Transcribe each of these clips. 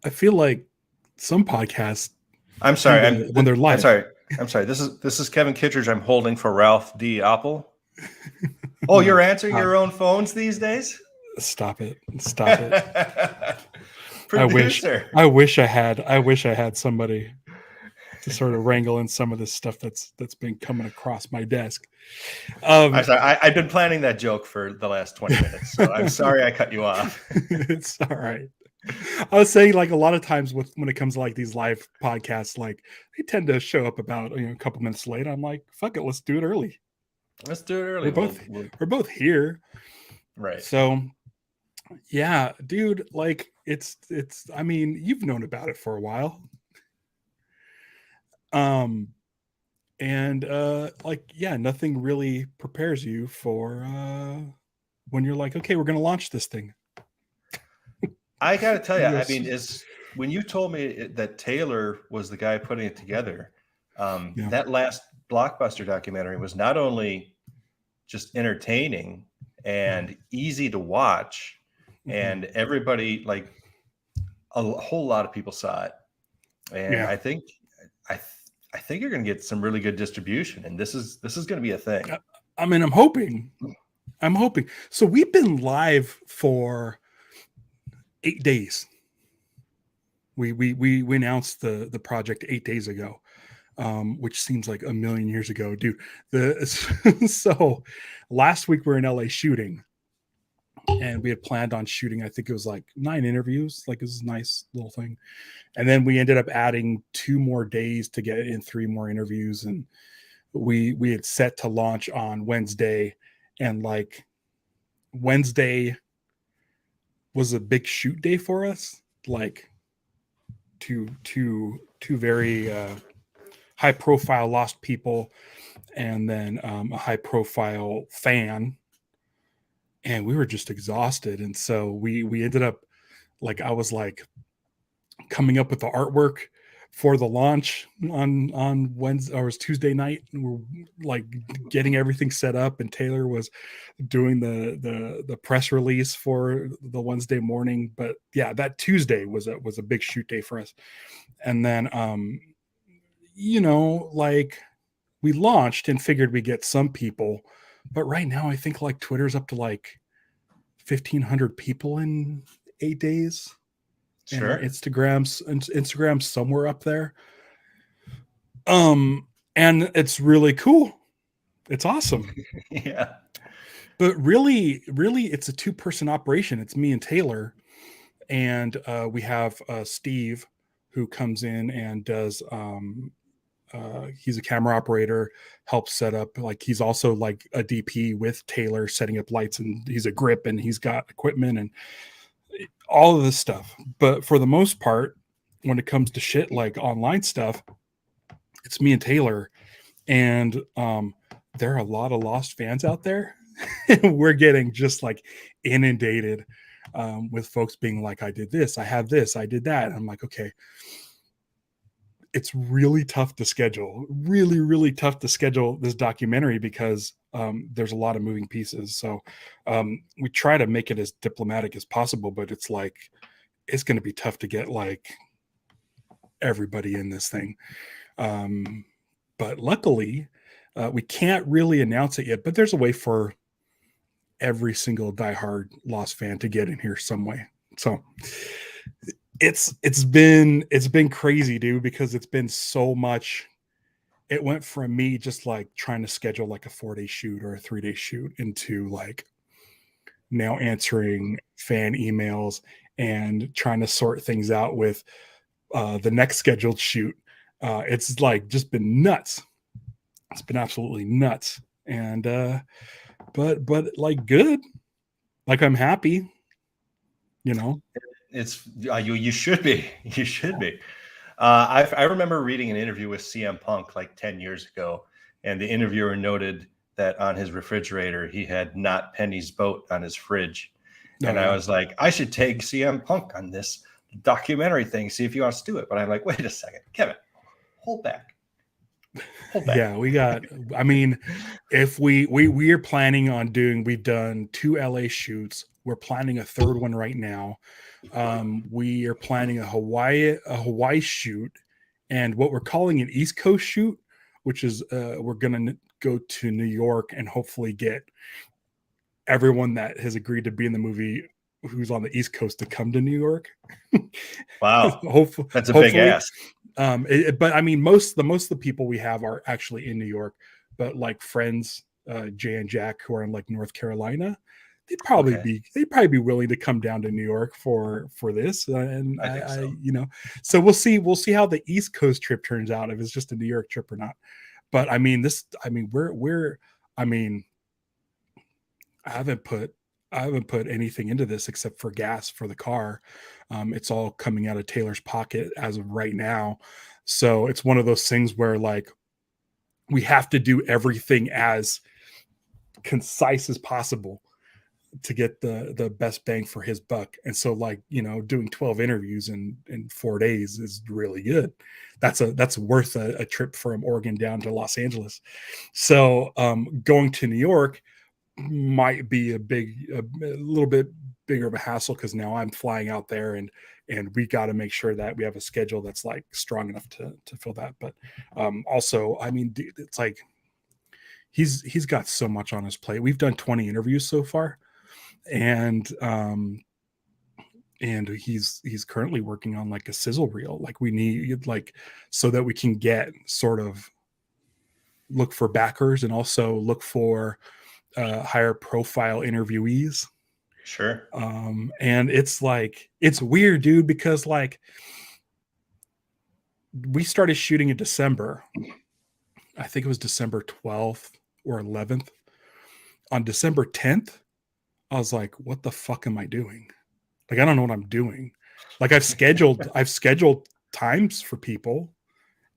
I feel like some podcasts I'm sorry. when they're I'm live. sorry. I'm sorry. This is Kevin Kittredge. I'm holding for Ralph D. Apple. Oh, No, you're answering your own phones these days? stop it. Stop it. I wish Producer. I wish I had somebody to sort of wrangle in some of this stuff that's been coming across my desk. I'm sorry. I've been planning that joke for the last 20 minutes, so I'm sorry I cut you off. It's all right. I was saying, like, a lot of times when it comes to like these live podcasts, like they tend to show up about a couple minutes late. I'm like, fuck it, let's do it early. Let's do it early. We're both we're both here, right. so yeah, dude. Like, it's. I mean, you've known about it for a while. Um, and like, yeah, nothing really prepares you for when you're like, okay, we're gonna launch this thing. I got to tell you, I Yes. mean, when you told me that Taylor was the guy putting it together, Yeah. that last Blockbuster documentary was not only just entertaining and easy to watch, and everybody, like a whole lot of people saw it, and Yeah. I think you're going to get some really good distribution, and this is going to be a thing. I mean, I'm hoping. So we've been live for 8 days. We announced the project 8 days ago, which seems like a million years ago, dude. So last week we were in LA shooting, and we had planned on shooting. I think it was like 9 interviews. Like, it was a nice little thing, and then we ended up adding 2 more days to get in 3 more interviews, and we had set to launch on Wednesday, and like Wednesday was a big shoot day for us. Like, two very high profile lost people, and then a high profile fan, and we were just exhausted. And so we ended up, like, I was like coming up with the artwork for the launch on Wednesday, or it was Tuesday night, and we're like getting everything set up, and Taylor was doing the press release for the Wednesday morning. But yeah, that Tuesday was a big shoot day for us. And then like, we launched and figured we get some people, but right now I think like Twitter's up to like 1,500 people in 8 days. Sure. And Instagram's somewhere up there. And it's really cool. It's awesome. Yeah. But really, it's a 2-person operation. It's me and Taylor, and we have Steve, who comes in and does. He's a camera operator, helps set up. Like, he's also like a DP with Taylor, setting up lights, and he's a grip, and he's got equipment and all of this stuff. But for the most part, when it comes to shit like online stuff, it's me and Taylor. And there are a lot of lost fans out there. We're getting just like inundated with folks being like, I did this, I have this, I did that. And I'm like, okay, it's really tough to schedule, really tough to schedule this documentary, because there's a lot of moving pieces. So we try to make it as diplomatic as possible, but it's like, it's going to be tough to get like everybody in this thing. But luckily, we can't really announce it yet, but there's a way for every single diehard Lost fan to get in here some way. So it's been crazy, dude, because it's been so much. It went from me just like trying to schedule like a 4-day shoot or a 3-day shoot into like now answering fan emails and trying to sort things out with the next scheduled shoot. It's like just been nuts. It's been absolutely nuts. And but like, good. Like, I'm happy, It's you should be. You should be. I remember reading an interview with CM Punk like 10 years ago, and the interviewer noted that on his refrigerator he had Not Penny's boat on his fridge. And I was like, I should take CM Punk on this documentary thing, see if he wants to do it. But I'm like, wait a second, Kevin, hold back. Yeah, we got. I mean, if we are planning on doing. We've done 2 LA shoots. We're planning a 3rd one right now. We are planning a Hawaii shoot, and what we're calling an East Coast shoot, which is we're gonna go to New York and hopefully get everyone that has agreed to be in the movie who's on the East Coast to come to New York. Wow, that's a big Hopefully. ask. But I mean, most of the people we have are actually in New York, but like friends, Jay and Jack, who are in like North Carolina, Okay, they'd probably be willing to come down to New York for this. And I think so. so we'll see how the East Coast trip turns out, if it's just a New York trip or not. But I mean, I mean, I haven't put anything into this except for gas for the car. It's all coming out of Taylor's pocket as of right now. So it's one of those things where like we have to do everything as concise as possible to get the best bang for his buck. And so like, doing 12 interviews in 4 days is really good. That's worth a trip from Oregon down to Los Angeles. So going to New York might be a little bit bigger of a hassle, because now I'm flying out there, and we got to make sure that we have a schedule that's like strong enough to fill that. But also, I mean, it's like he's got so much on his plate. We've done 20 interviews so far, and he's currently working on like a sizzle reel. Like we need, like, so that we can get sort of look for backers and also look for higher profile interviewees. Sure. And it's like, it's weird, dude, because like we started shooting in December. I think it was December 12th or 11th. On December 10th, I was like, what the fuck am I doing? Like, I don't know what I'm doing. Like I've scheduled times for people,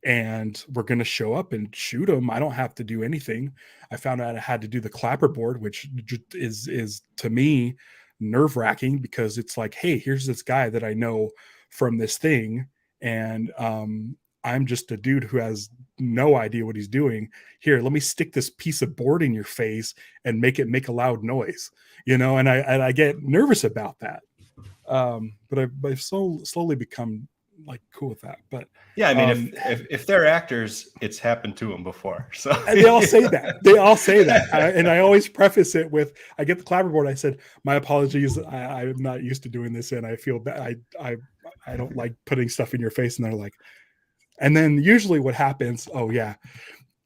and we're going to show up and shoot them. I don't have to do anything. I found out I had to do the clapperboard, which is to me nerve wracking, because it's like, hey, here's this guy that I know from this thing, and I'm just a dude who has no idea what he's doing. Here, let me stick this piece of board in your face and make it make a loud noise, and I get nervous about that. But I've slowly become like cool with that. But Yeah, I mean, if they're actors, it's happened to them before. So they all say that. And I always preface it with, I get the clapperboard. I said, my apologies. I'm not used to doing this, and I feel bad. I don't like putting stuff in your face. And they're like, and then usually what happens? Oh yeah,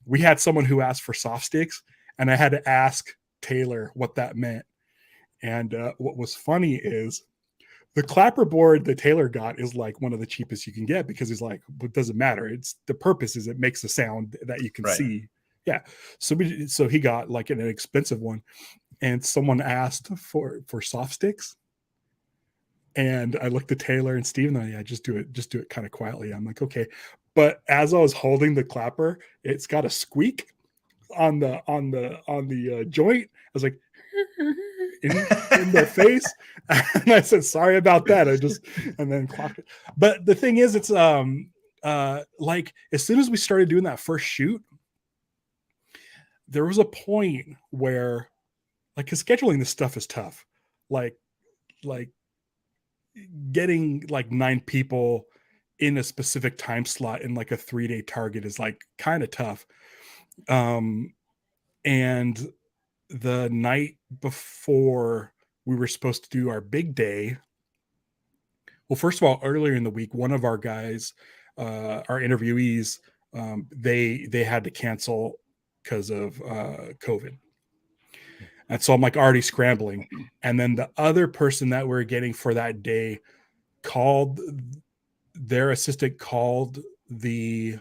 we had someone who asked for soft sticks, and I had to ask Taylor what that meant. And what was funny is, the clapperboard that Taylor got is like one of the cheapest you can get, because he's like, it doesn't matter. It's the purpose is it makes a sound that you can right. see. Yeah. So he got like an expensive one, and someone asked for soft sticks. And I looked at Taylor and Steve, and they're, yeah, just do it kind of quietly. I'm like, okay. But as I was holding the clapper, it's got a squeak on the joint. I was like, in their face. And I said, sorry about that. And then clocked it. But the thing is, it's like as soon as we started doing that first shoot, there was a point where, like, cause scheduling this stuff is tough. Like getting like 9 people in a specific time slot in like a 3-day target is like kind of tough. And the night before we were supposed to do our big day, well, first of all, earlier in the week, one of our guys, our interviewees, they had to cancel because of COVID. And so I'm like already scrambling. And then the other person that we're getting for that day called, their assistant called the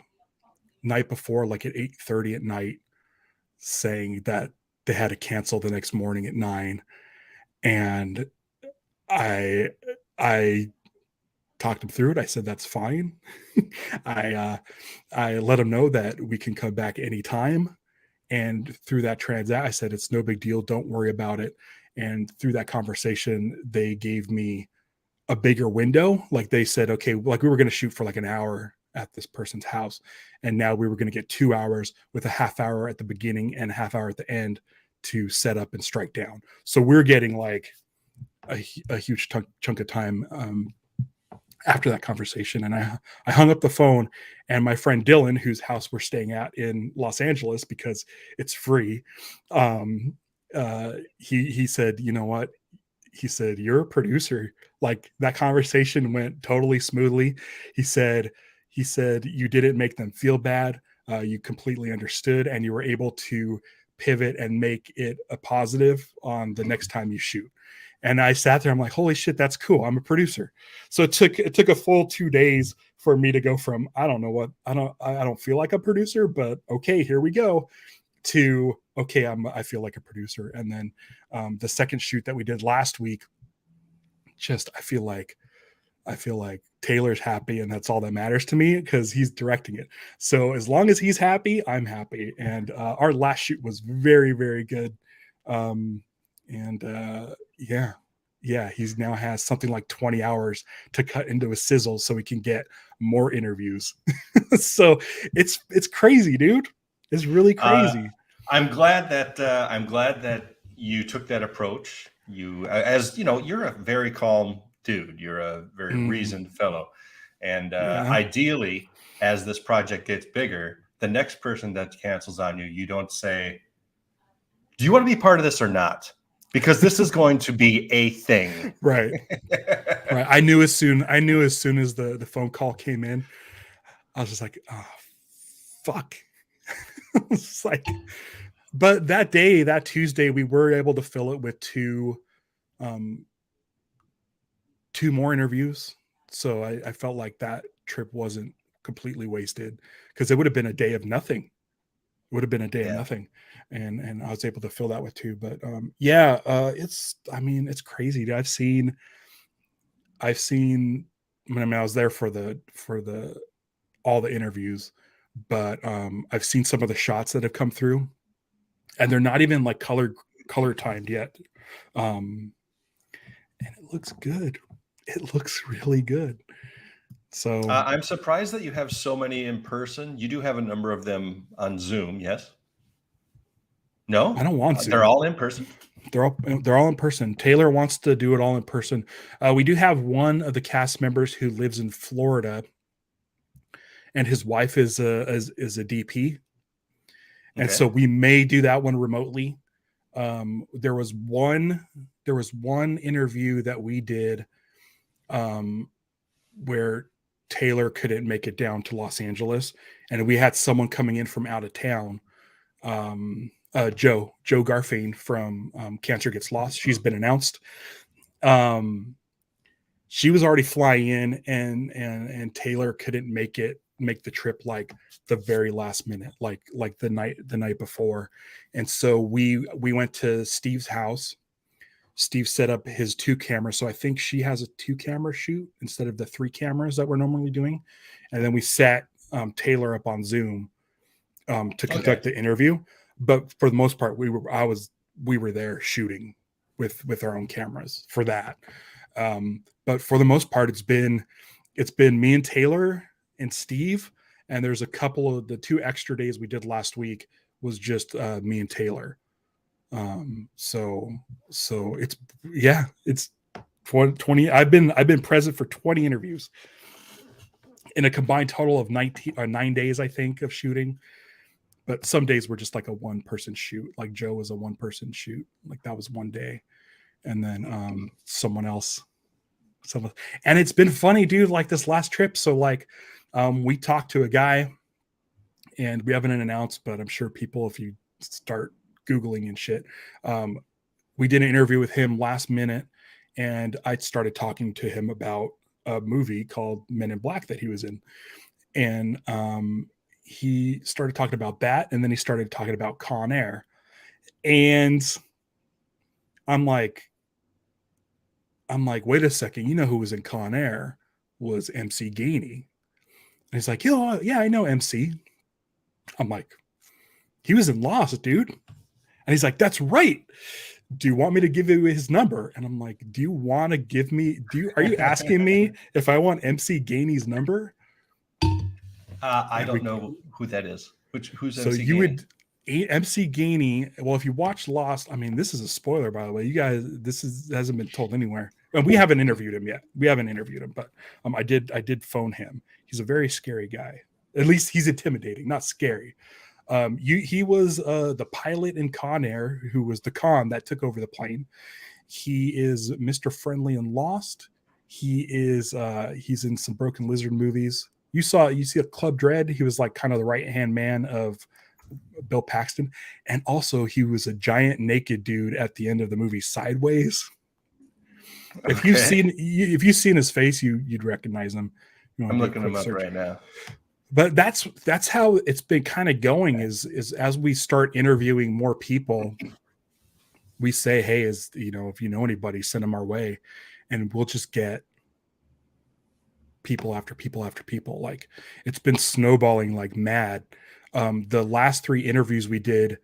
night before, like at 8:30 at night, saying that they had to cancel the next morning at 9. And I talked him through it. I said, that's fine. I let him know that we can come back anytime. And through that I said, it's no big deal. Don't worry about it. And through that conversation, they gave me a bigger window. Like they said, okay, like we were going to shoot for like an hour at this person's house, and now we were going to get 2 hours with a half hour at the beginning and a half hour at the end to set up and strike down. So we're getting like a huge chunk of time after that conversation. And I hung up the phone, and my friend Dylan, whose house we're staying at in Los Angeles because it's free, he said, you know what? He said, you're a producer. Like, that conversation went totally smoothly. He said, you didn't make them feel bad. You completely understood, and you were able to pivot and make it a positive on the next time you shoot. And I sat there, I'm like, holy shit, that's cool. I'm a producer. So it took a full 2 days for me to go from, I don't know what, I don't feel like a producer, but okay, here we go, to okay, I feel like a producer. And then the second shoot that we did last week, just I feel like Taylor's happy, and that's all that matters to me because he's directing it. So as long as he's happy, I'm happy. And our last shoot was very, very good. And yeah, he's now has something like 20 hours to cut into a sizzle so we can get more interviews. So it's crazy, dude. It's really crazy. I'm glad that you took that approach. You, as you know, you're a very calm dude. You're a very reasoned fellow, and ideally, as this project gets bigger, the next person that cancels on you, you don't say, "Do you want to be part of this or not?" Because this is going to be a thing, right? Right. I knew as soon as the phone call came in, I was just like, oh, fuck. It's like, but that Tuesday, we were able to fill it with two more interviews. So I felt like that trip wasn't completely wasted, because it would have been a day of nothing. It would have been a day of nothing. And I was able to fill that with two. But it's crazy. I've seen when I was there for the all the interviews, but I've seen some of the shots that have come through, and they're not even like color timed yet. And it looks good. It looks really good. So I'm surprised that you have so many in person. You do have a number of them on Zoom, yes? No, I don't want to. They're all in person. They're all in person. Taylor wants to do it all in person. We do have one of the cast members who lives in Florida, and his wife is a DP, and so we may do that one remotely. There was one interview that we did where Taylor couldn't make it down to Los Angeles, and we had someone coming in from out of town. Joe Garfane from Cancer Gets Lost. She's been announced. She was already flying in, and Taylor couldn't make the trip like the very last minute, like the night before. And so we went to Steve's house. Steve set up his 2 cameras. So I think she has a 2 camera shoot instead of the 3 cameras that we're normally doing. And then we set Taylor up on Zoom to conduct the interview. But for the most part, we were there shooting with our own cameras for that. But for the most part, it's been me and Taylor and Steve. And there's a couple of the 2 extra days we did last week was just me and Taylor. So it's 20. I've been present for 20 interviews in a combined total of 9 days, I think, of shooting. But some days were just like a 1-person shoot. Like Joe was a 1-person shoot. Like that was one day. And then someone else. And it's been funny, dude, like this last trip. So like we talked to a guy, and we haven't announced, but I'm sure people, if you start Googling and shit, we did an interview with him last minute, and I started talking to him about a movie called Men in Black that he was in. And he started talking about that, and then he started talking about Con Air. And I'm like, wait a second, you know who was in Con Air was MC Gainey. And he's like, yeah, I know MC. I'm like, he was in Lost, dude. And he's like, that's right. Do you want me to give you his number? And I'm like, do you want to give me, are you asking me if I want MC Gainey's number? I don't know who that is. Who's so MC you Gainey? MC Gainey. Well, if you watch Lost, I mean, this is a spoiler, by the way. You guys, hasn't been told anywhere. And we haven't interviewed him yet. We haven't interviewed him, but I did phone him. He's a very scary guy. At least he's intimidating, not scary. He was the pilot in Con Air, who was the con that took over the plane. He is Mr. Friendly in Lost. He's in some Broken Lizard movies. You see a Club Dread. He was like kind of the right hand man of Bill Paxton, and also he was a giant naked dude at the end of the movie Sideways. Okay. If you've seen his face, you'd recognize him. I'm looking him up right now. But that's how it's been kind of going. Is as we start interviewing more people, we say, hey, if you know anybody, send them our way, and we'll just get people after people after people. Like, it's been snowballing like mad. The last 3 interviews we did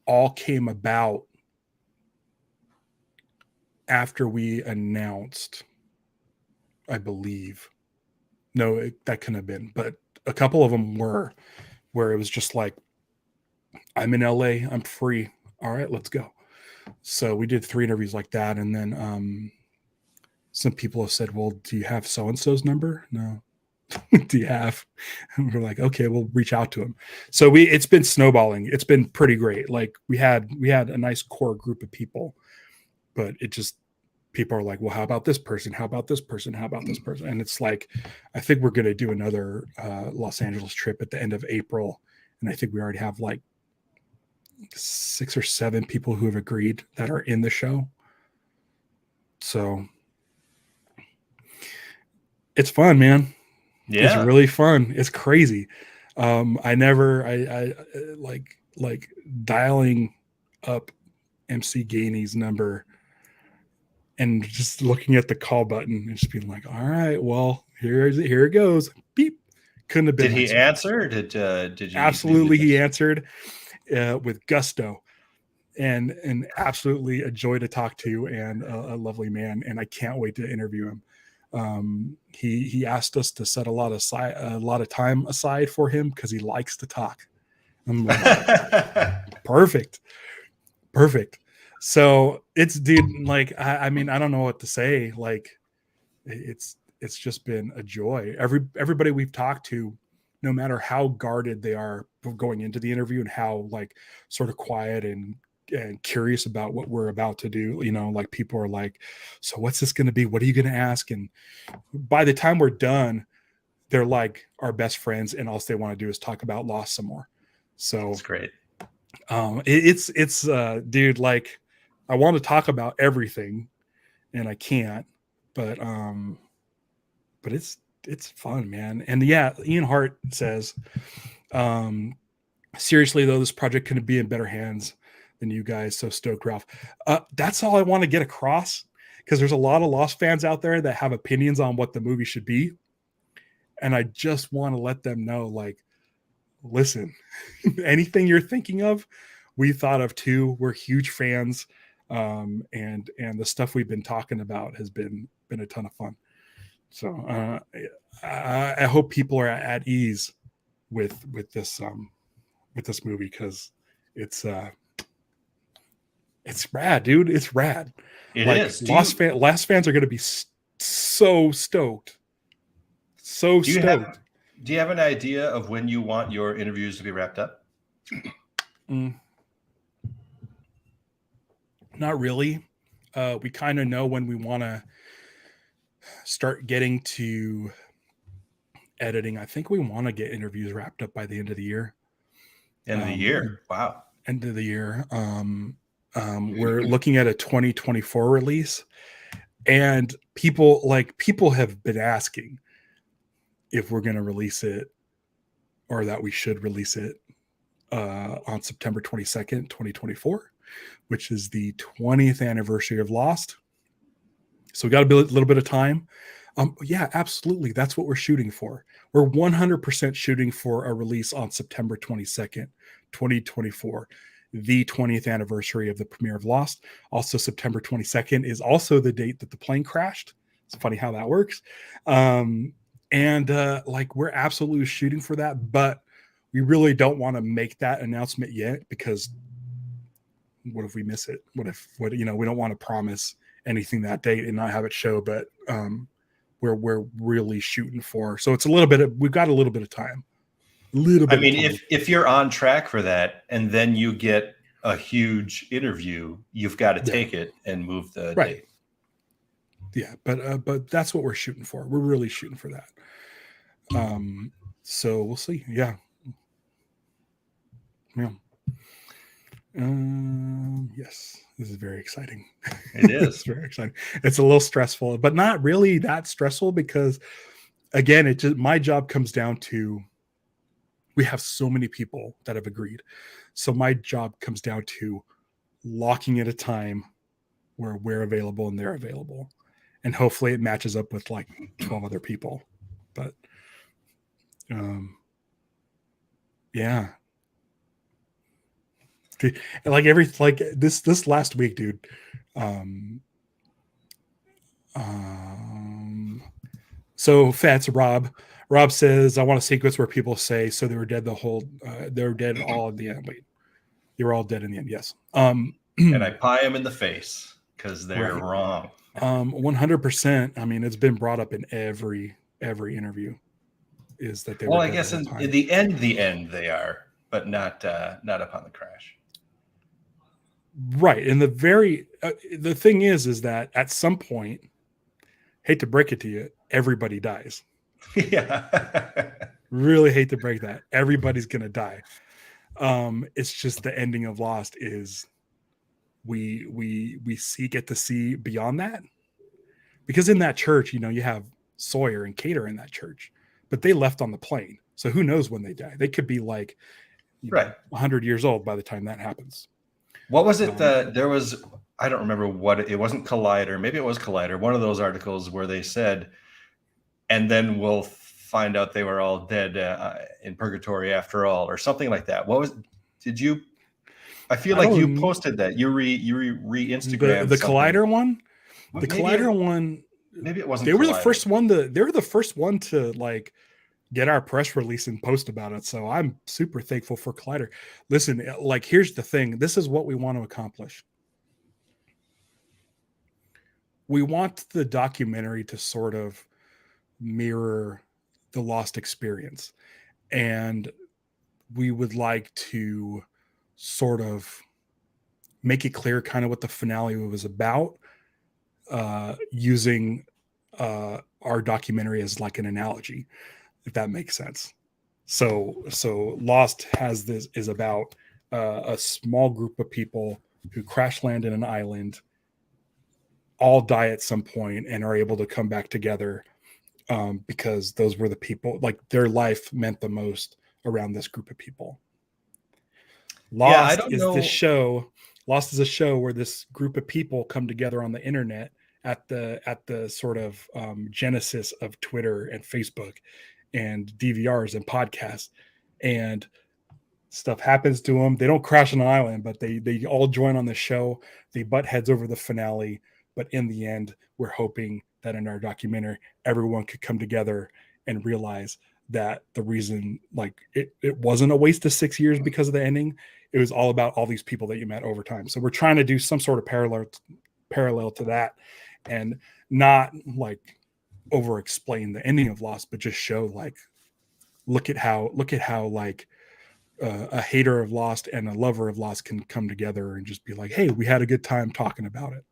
all came about after we announced, I believe. No, that couldn't have been, but a couple of them were where it was just like, I'm in LA, I'm free. All right, let's go. So we did 3 interviews like that. And then some people have said, well, do you have so-and-so's number? No. Do you have? And we're like, okay, we'll reach out to him. So it's been snowballing. It's been pretty great. Like, we had a nice core group of people, but it just, people are like, well, how about this person? How about this person? How about this person? And it's like, I think we're going to do another Los Angeles trip at the end of April. And I think we already have like 6 or 7 people who have agreed that are in the show. So it's fun, man. Yeah. It's really fun. It's crazy. I like dialing up MC Gainey's number and just looking at the call button and just being like, all right, well, here it goes. Beep. Couldn't have been. Did he answer? Or did you? Absolutely, he answered with gusto, and absolutely a joy to talk to, and a lovely man. And I can't wait to interview him. He asked us to set a lot of time aside for him because he likes to talk. I'm like, perfect. So it's, dude, like, I mean, I don't know what to say. Like, it's just been a joy. Everybody we've talked to, no matter how guarded they are going into the interview and how like sort of quiet and curious about what we're about to do, like, people are like, so what's this going to be? What are you going to ask? And by the time we're done, they're like our best friends, and all they want to do is talk about Lost some more. So it's great. It's dude, like, I want to talk about everything and I can't, but it's fun, man. And yeah, Ian Hart says, seriously though, this project couldn't be in better hands than you guys. So stoked, Ralph. That's all I want to get across, because there's a lot of Lost fans out there that have opinions on what the movie should be. And I just want to let them know, like, listen, anything you're thinking of, we thought of too. We're huge fans. And the stuff we've been talking about has been a ton of fun. So I hope people are at ease with this movie, because it's rad, dude. It's rad. It is. Lost fans are going to be so stoked. So stoked. Do you have an idea of when you want your interviews to be wrapped up? Not really. We kind of know when we want to start getting to editing. I think we want to get interviews wrapped up by the end of the year. End of the year. Wow. End of the year. We're looking at a 2024 release, and people have been asking if we're going to release it, or that we should release it on September 22nd, 2024, which is the 20th anniversary of Lost. So we got a little bit of time. Yeah, absolutely. That's what we're shooting for. We're 100% shooting for a release on September 22nd, 2024, the 20th anniversary of the premiere of Lost. Also, September 22nd is also the date that the plane crashed. It's funny how that works. Like, we're absolutely shooting for that, but we really don't want to make that announcement yet, because what if we miss it? What we don't want to promise anything that date and not have it show, but we're really shooting for. So it's we've got a little bit of time. I mean, if you're on track for that and then you get a huge interview, you've got to take it and move the date. Yeah, but that's what we're shooting for. We're really shooting for that. So we'll see. Yeah. Yes, this is very exciting. It is. It's very exciting. It's a little stressful, but not really that stressful, because again, my job comes down to, we have so many people that have agreed. So my job comes down to locking at a time where we're available and they're available. And hopefully it matches up with like 12 other people. But yeah. Like this last week, dude. So Fats Rob says, I want a sequence where people say, so they were dead they were dead all in the end. Wait, they were all dead in the end. Yes. And I pie them in the face because they're wrong. 100%. I mean, it's been brought up in every interview, is that they well, I guess in the end they are, but not upon the crash. Right. And the thing is that at some point, hate to break it to you, everybody dies. Yeah. Really hate to break that. Everybody's going to die. It's just the ending of Lost is we get to see beyond that, because in that church, you have Sawyer and Cater in that church, but they left on the plane. So who knows when they die? They could be like 100 years old by the time that happens. What was it that there was? I don't remember what it wasn't Collider. Maybe it was Collider. One of those articles where they said, and then we'll find out they were all dead in purgatory after all, or something like that. What was? Did you? I feel like you posted that. You re-Instagram the Collider one. The Collider one. Maybe it wasn't. They were the first one to. They were the first one to like get our press release and post about it. So I'm super thankful for Collider. Listen, like, here's the thing. This is what we want to accomplish. We want the documentary to sort of mirror the Lost experience. And we would like to sort of make it clear kind of what the finale was about, using our documentary as like an analogy, if that makes sense. So Lost is about a small group of people who crash land in an island, all die at some point, and are able to come back together because those were the people, like, their life meant the most around this group of people. Lost is a show where this group of people come together on the internet at the sort of genesis of Twitter and Facebook and DVRs and podcasts, and stuff happens to them. They don't crash on an island, but they all join on the show. They butt heads over the finale, but in the end, we're hoping that in our documentary, everyone could come together and realize that the reason, like, it wasn't a waste of 6 years because of the ending. It was all about all these people that you met over time. So we're trying to do some sort of parallel to that, and not like over explain the ending of Lost, but just show, like, look at how like a hater of Lost and a lover of Lost can come together and just be like, hey, we had a good time talking about it.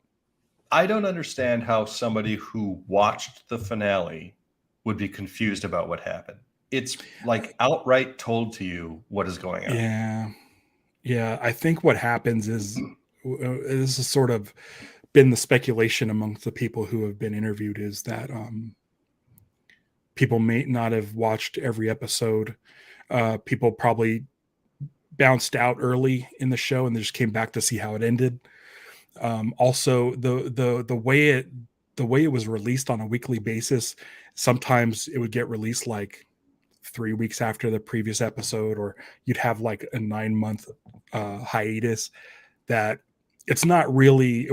I don't understand how somebody who watched the finale would be confused about what happened. It's like outright told to you what is going on. Yeah. I think what happens is, this has sort of been the speculation amongst the people who have been interviewed, is that people may not have watched every episode. People probably bounced out early in the show and they just came back to see how it ended. Also, the way it was released on a weekly basis, sometimes it would get released like 3 weeks after the previous episode, or you'd have like a 9-month hiatus. That it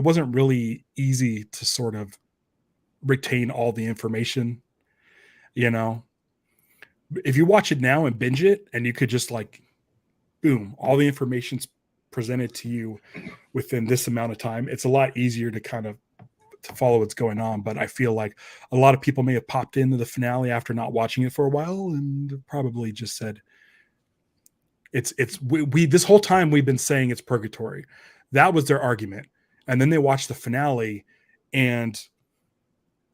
wasn't really easy to sort of retain all the information, if you watch it now and binge it, and you could just like, boom, all the information's presented to you within this amount of time. It's a lot easier to kind of to follow what's going on. But I feel like a lot of people may have popped into the finale after not watching it for a while and probably just said, we this whole time we've been saying it's purgatory. That was their argument. And then they watched the finale, and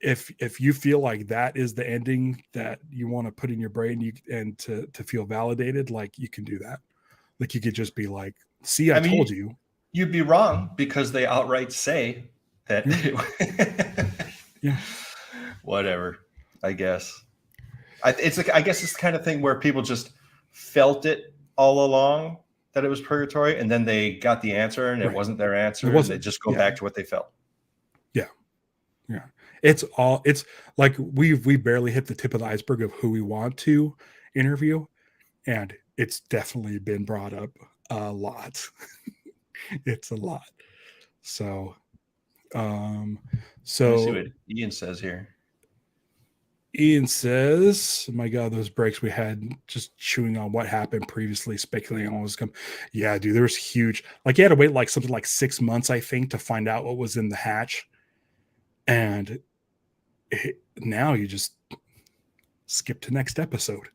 if you feel like that is the ending that you want to put in your brain, and to feel validated, like, you can do that. Like, you could just be like, see, I told you. You'd be wrong, because they outright say that. Yeah. Whatever, I guess. I guess it's the kind of thing where people just felt it all along that it was purgatory, and then they got the answer, and it wasn't their answer, and they just go back to what they felt. Yeah. It's like we barely hit the tip of the iceberg of who we want to interview, and it's definitely been brought up a lot. It's a lot. So Let me see what Ian says here. Ian says, my God, those breaks we had just chewing on what happened previously, speculating on what was coming. Yeah, dude, there was huge. Like, you had to wait like something like 6 months, I think, to find out what was in the hatch. And now you just skip to next episode.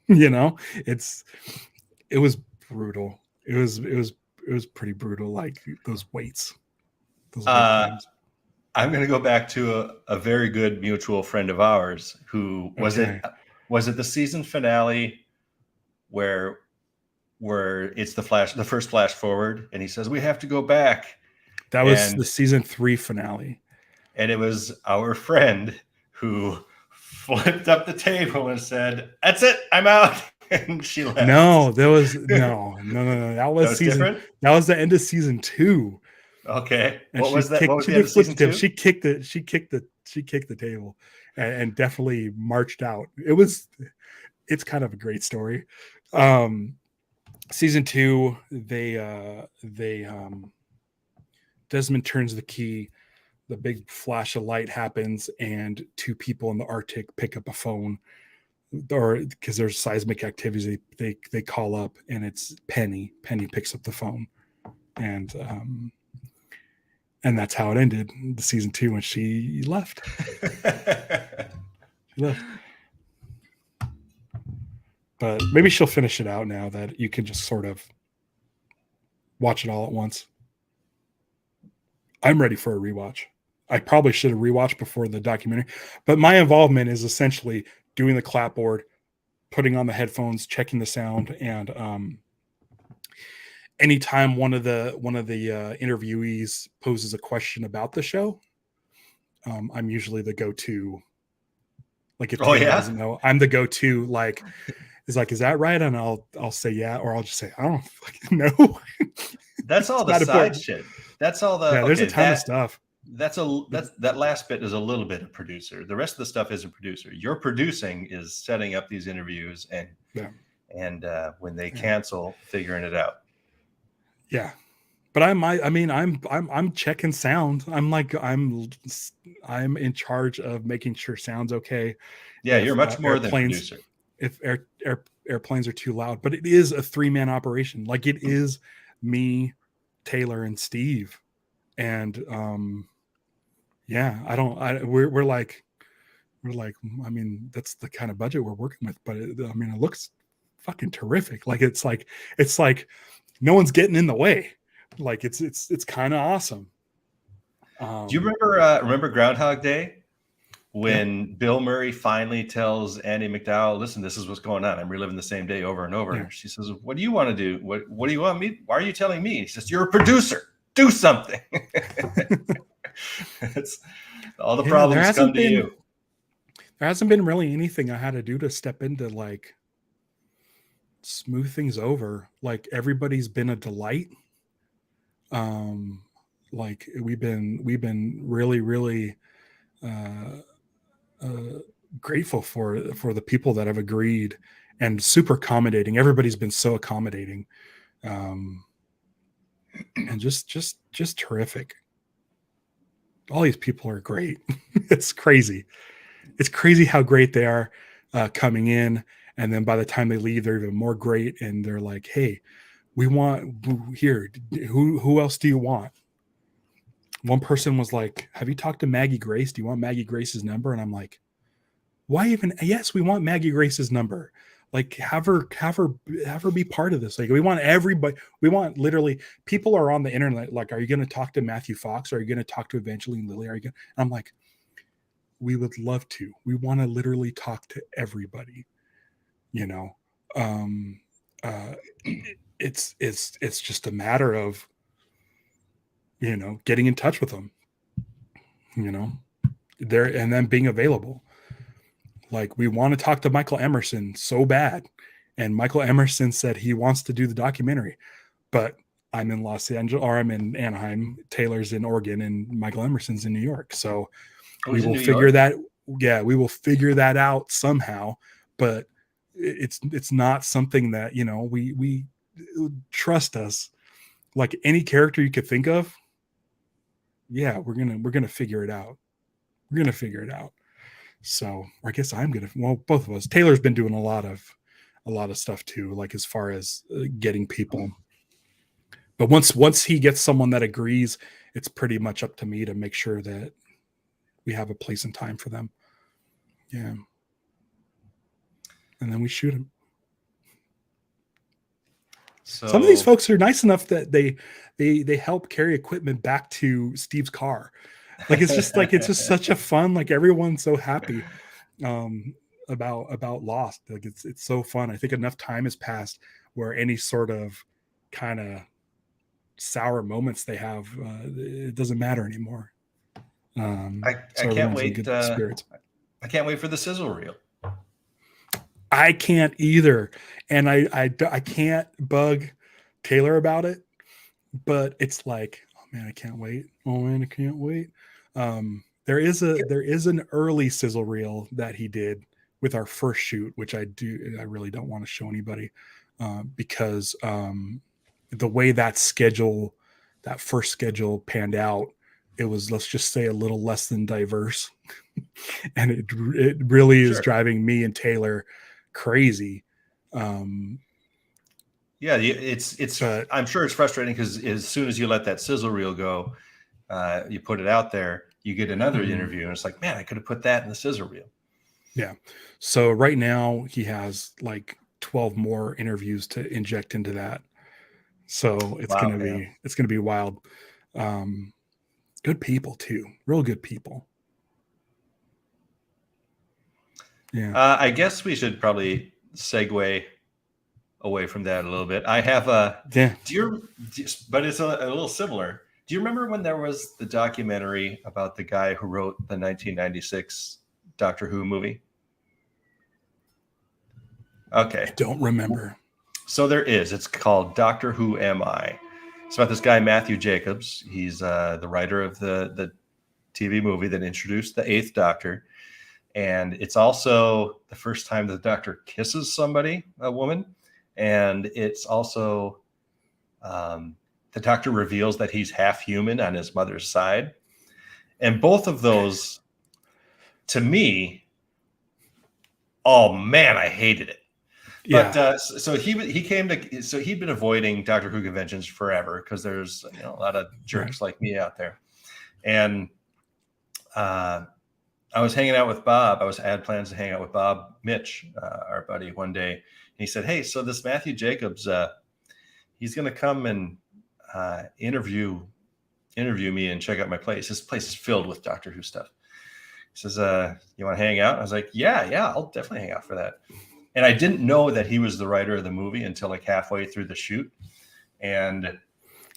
You know, it was brutal. It was pretty brutal. Like, those waits. Those wait times. I'm going to go back to a very good mutual friend of ours who was it the season finale where it's the first flash forward, and he says, we have to go back. That was the season 3 finale. And it was our friend who flipped up the table and said, that's it, I'm out. And she left. No, there was no. That was season. Different? That was the end of season 2. Okay. And what was that? What was the end of season 2? She kicked the table and definitely marched out. It's kind of a great story. Season 2, Desmond turns the key, the big flash of light happens, and 2 people in the Arctic pick up a phone, or because there's seismic activity, they call up, and it's Penny. Penny picks up the phone, and that's how it ended, the season 2, when she left. She left. But maybe she'll finish it out now that you can just sort of watch it all at once. I'm ready for a rewatch. I probably should have rewatched before the documentary, but my involvement is essentially doing the clapboard, putting on the headphones, checking the sound, and anytime one of the interviewees poses a question about the show, I'm usually the go-to. Like, if doesn't know, I'm the go-to. Like, it's like, is that right? And I'll say yeah, or I'll just say, I don't fucking know. That's all the side shit. That's all the. Yeah, there's a ton of stuff. That last bit is a little bit of producer. The rest of the stuff isn't producer. Your producing is setting up these interviews and when they cancel, figuring it out. Yeah, but I'm checking sound. I'm in charge of making sure sound's okay. Yeah, you're much more than producer. If airplanes are too loud, but it is a 3-man operation. Like, it is me, Taylor, and Steve, and we're like, I mean, that's the kind of budget we're working with, but it looks fucking terrific. Like, it's like no one's getting in the way. Like, it's kind of awesome. Do you remember Groundhog Day, when Bill Murray finally tells Andy McDowell, listen, this is what's going on. I'm reliving the same day over and over. Yeah. She says, what do you want to do? What do you want me? Why are you telling me? He says, you're a producer. Do something. It's all the problems come to you. There hasn't been really anything I had to do to step into, like, smooth things over. Like, everybody's been a delight. Like, we've been really, really grateful for the people that have agreed, and super accommodating. Everybody's been so accommodating, and just terrific. All these people are great. It's crazy how great they are coming in. And then by the time they leave, they're even more great. And they're like, hey, we want here. Who else do you want? One person was like, have you talked to Maggie Grace? Do you want Maggie Grace's number? And I'm like, why even? Yes, we want Maggie Grace's number. Like, have her be part of this. Like, we want everybody. We want literally people are on the internet. Like, are you going to talk to Matthew Fox? Are you going to talk to Evangeline Lilly? Are you going? I'm like, we would love to. We want to literally talk to everybody. You know, it's just a matter of, you know, getting in touch with them. You know, there and then being available. Like, we want to talk to Michael Emerson so bad. And Michael Emerson said he wants to do the documentary, but I'm in Los Angeles, or I'm in Anaheim, Taylor's in Oregon, and Michael Emerson's in New York. So we will figure that. Yeah, we will figure that out somehow, but it's not something that, you know, we trust us. Like any character you could think of. Yeah, we're going to figure it out. We're going to figure it out. So I guess both of us. Taylor's been doing a lot of stuff too, like as far as getting people. But once he gets someone that agrees, it's pretty much up to me to make sure that we have a place and time for them. Yeah. And then we shoot him. So some of these folks are nice enough that they help carry equipment back to Steve's car. Like, it's just such a fun, like, everyone's so happy about Lost. Like, it's so fun. I think enough time has passed where any sort of kind of sour moments they have, it doesn't matter anymore. I can't wait. I can't wait for the sizzle reel. I can't either, and I can't bug Taylor about it, but it's like, oh man, I can't wait. Oh man, I can't wait. There is an early sizzle reel that he did with our first shoot, which I really don't want to show anybody, because the way that first schedule panned out, it was, let's just say, a little less than diverse. And it really is driving me and Taylor crazy. Yeah, it's I'm sure it's frustrating because as soon as you let that sizzle reel go, you put it out there, you get another interview, and it's like, man, I could have put that in the sizzle reel. Yeah. So right now he has like 12 more interviews to inject into that. So it's gonna be wild. Good people too, real good people. Yeah. I guess we should probably segue away from that a little bit. I have but it's a little similar. Do you remember when there was the documentary about the guy who wrote the 1996 Doctor Who movie? Okay. I don't remember. So there is. It's called Doctor Who Am I? It's about this guy, Matthew Jacobs. He's the writer of the TV movie that introduced the Eighth Doctor. And it's also the first time the Doctor kisses a woman. And it's also the Doctor reveals that he's half human on his mother's side. And both of those, to me, oh man, I hated it. Yeah. But so he'd been avoiding Doctor Who conventions forever because there's a lot of jerks like me out there. And I was hanging out with Bob. I had plans to hang out with Bob Mitch, our buddy, one day. And he said, hey, so this Matthew Jacobs, he's going to come and interview me and check out my place. This place is filled with Doctor Who stuff. He says, you want to hang out? I was like, yeah, I'll definitely hang out for that. And I didn't know that he was the writer of the movie until like halfway through the shoot. And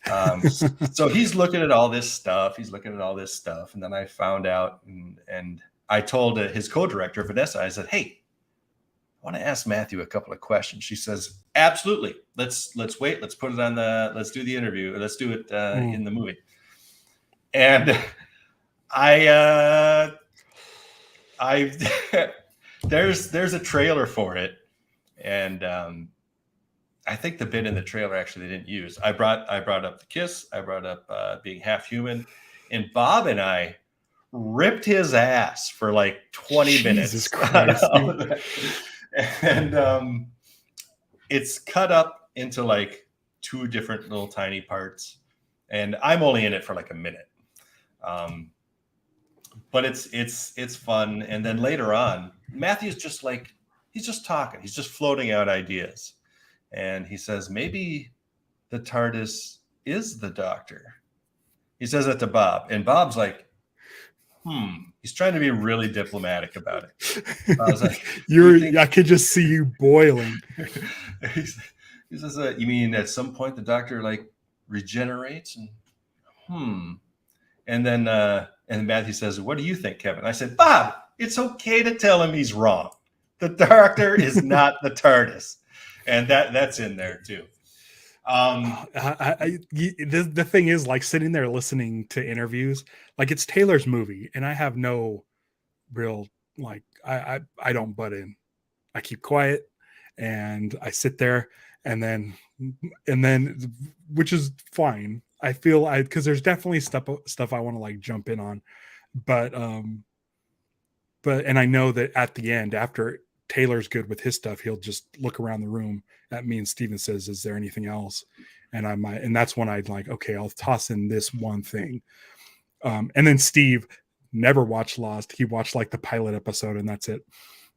so he's looking at all this stuff. And then I found out, and I told his co-director, Vanessa, I said, hey, I want to ask Matthew a couple of questions. She says, absolutely. Let's wait. Let's put it on let's do the interview. Let's do it in the movie. And I there's a trailer for it. And I think the bit in the trailer actually they didn't use. I brought up the kiss. I brought up being half human, and Bob and I ripped his ass for like 20 minutes. Christ, And it's cut up into like 2 different little tiny parts, and I'm only in it for like a minute. But it's fun. And then later on, Matthew's just like, he's just talking, he's just floating out ideas, and he says maybe the TARDIS is the Doctor. He says that to Bob, and Bob's like, he's trying to be really diplomatic about it. I was like, I could just see you boiling. He says, you mean at some point the Doctor like regenerates? And and then Matthew says, what do you think, Kevin? I said, Bob, it's okay to tell him he's wrong. The Doctor is not the TARDIS. And that's in there too. The thing is, like, sitting there listening to interviews, like, it's Taylor's movie, and I have no real, like, I don't butt in. I keep quiet and I sit there, and then which is fine. I feel because there's definitely stuff I want to like jump in on, but and I know that at the end, after Taylor's good with his stuff, he'll just look around the room at me and Steven, says, is there anything else? And I might, and that's when I'd like, okay, I'll toss in this one thing. And then Steve never watched Lost. He watched like the pilot episode, and that's it.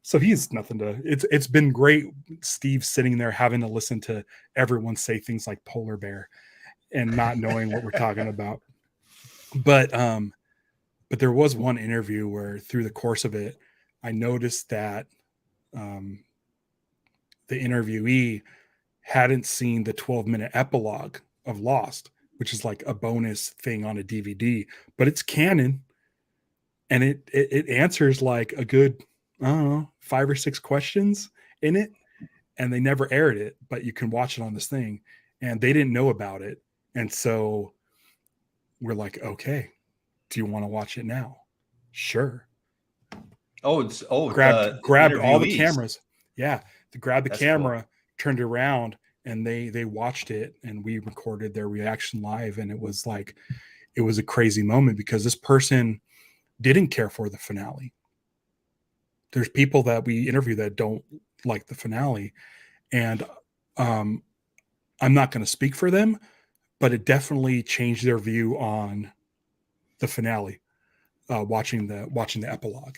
So he's nothing to, it's been great. Steve sitting there having to listen to everyone say things like polar bear and not knowing what we're talking about. But there was one interview where through the course of it, I noticed that the interviewee hadn't seen the 12-minute epilogue of Lost, which is like a bonus thing on a DVD, but it's canon. And it answers like a good, I don't know, 5 or 6 questions in it. And they never aired it, but you can watch it on this thing. And they didn't know about it. And so we're like, okay, do you want to watch it now? Sure. Grabbed all the cameras. Yeah. Grabbed the camera, cool. Turned around, and they watched it, and we recorded their reaction live. And it was like, it was a crazy moment because this person didn't care for the finale. There's people that we interview that don't like the finale. And I'm not going to speak for them, but it definitely changed their view on the finale, watching the epilogue.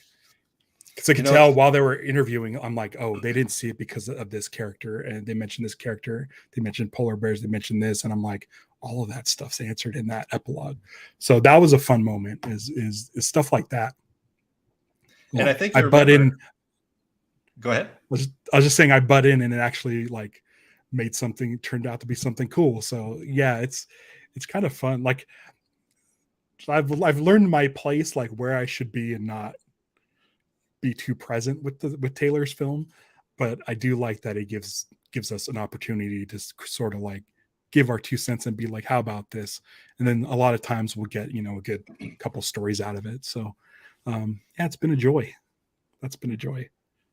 Because I could tell while they were interviewing, I'm like, oh, they didn't see it because of this character. And they mentioned this character. They mentioned polar bears. They mentioned this. And I'm like, all of that stuff's answered in that epilogue. So that was a fun moment, is stuff like that. And I think I butt in. Go ahead. I was just saying I butt in, and it actually like turned out to be something cool. So yeah, it's kind of fun. Like I've learned my place, like where I should be and not be too present with Taylor's film. But I do like that it gives us an opportunity to sort of like give our 2 cents and be like, how about this? And then a lot of times we'll get, a good couple stories out of it. So yeah, it's been a joy. That's been a joy.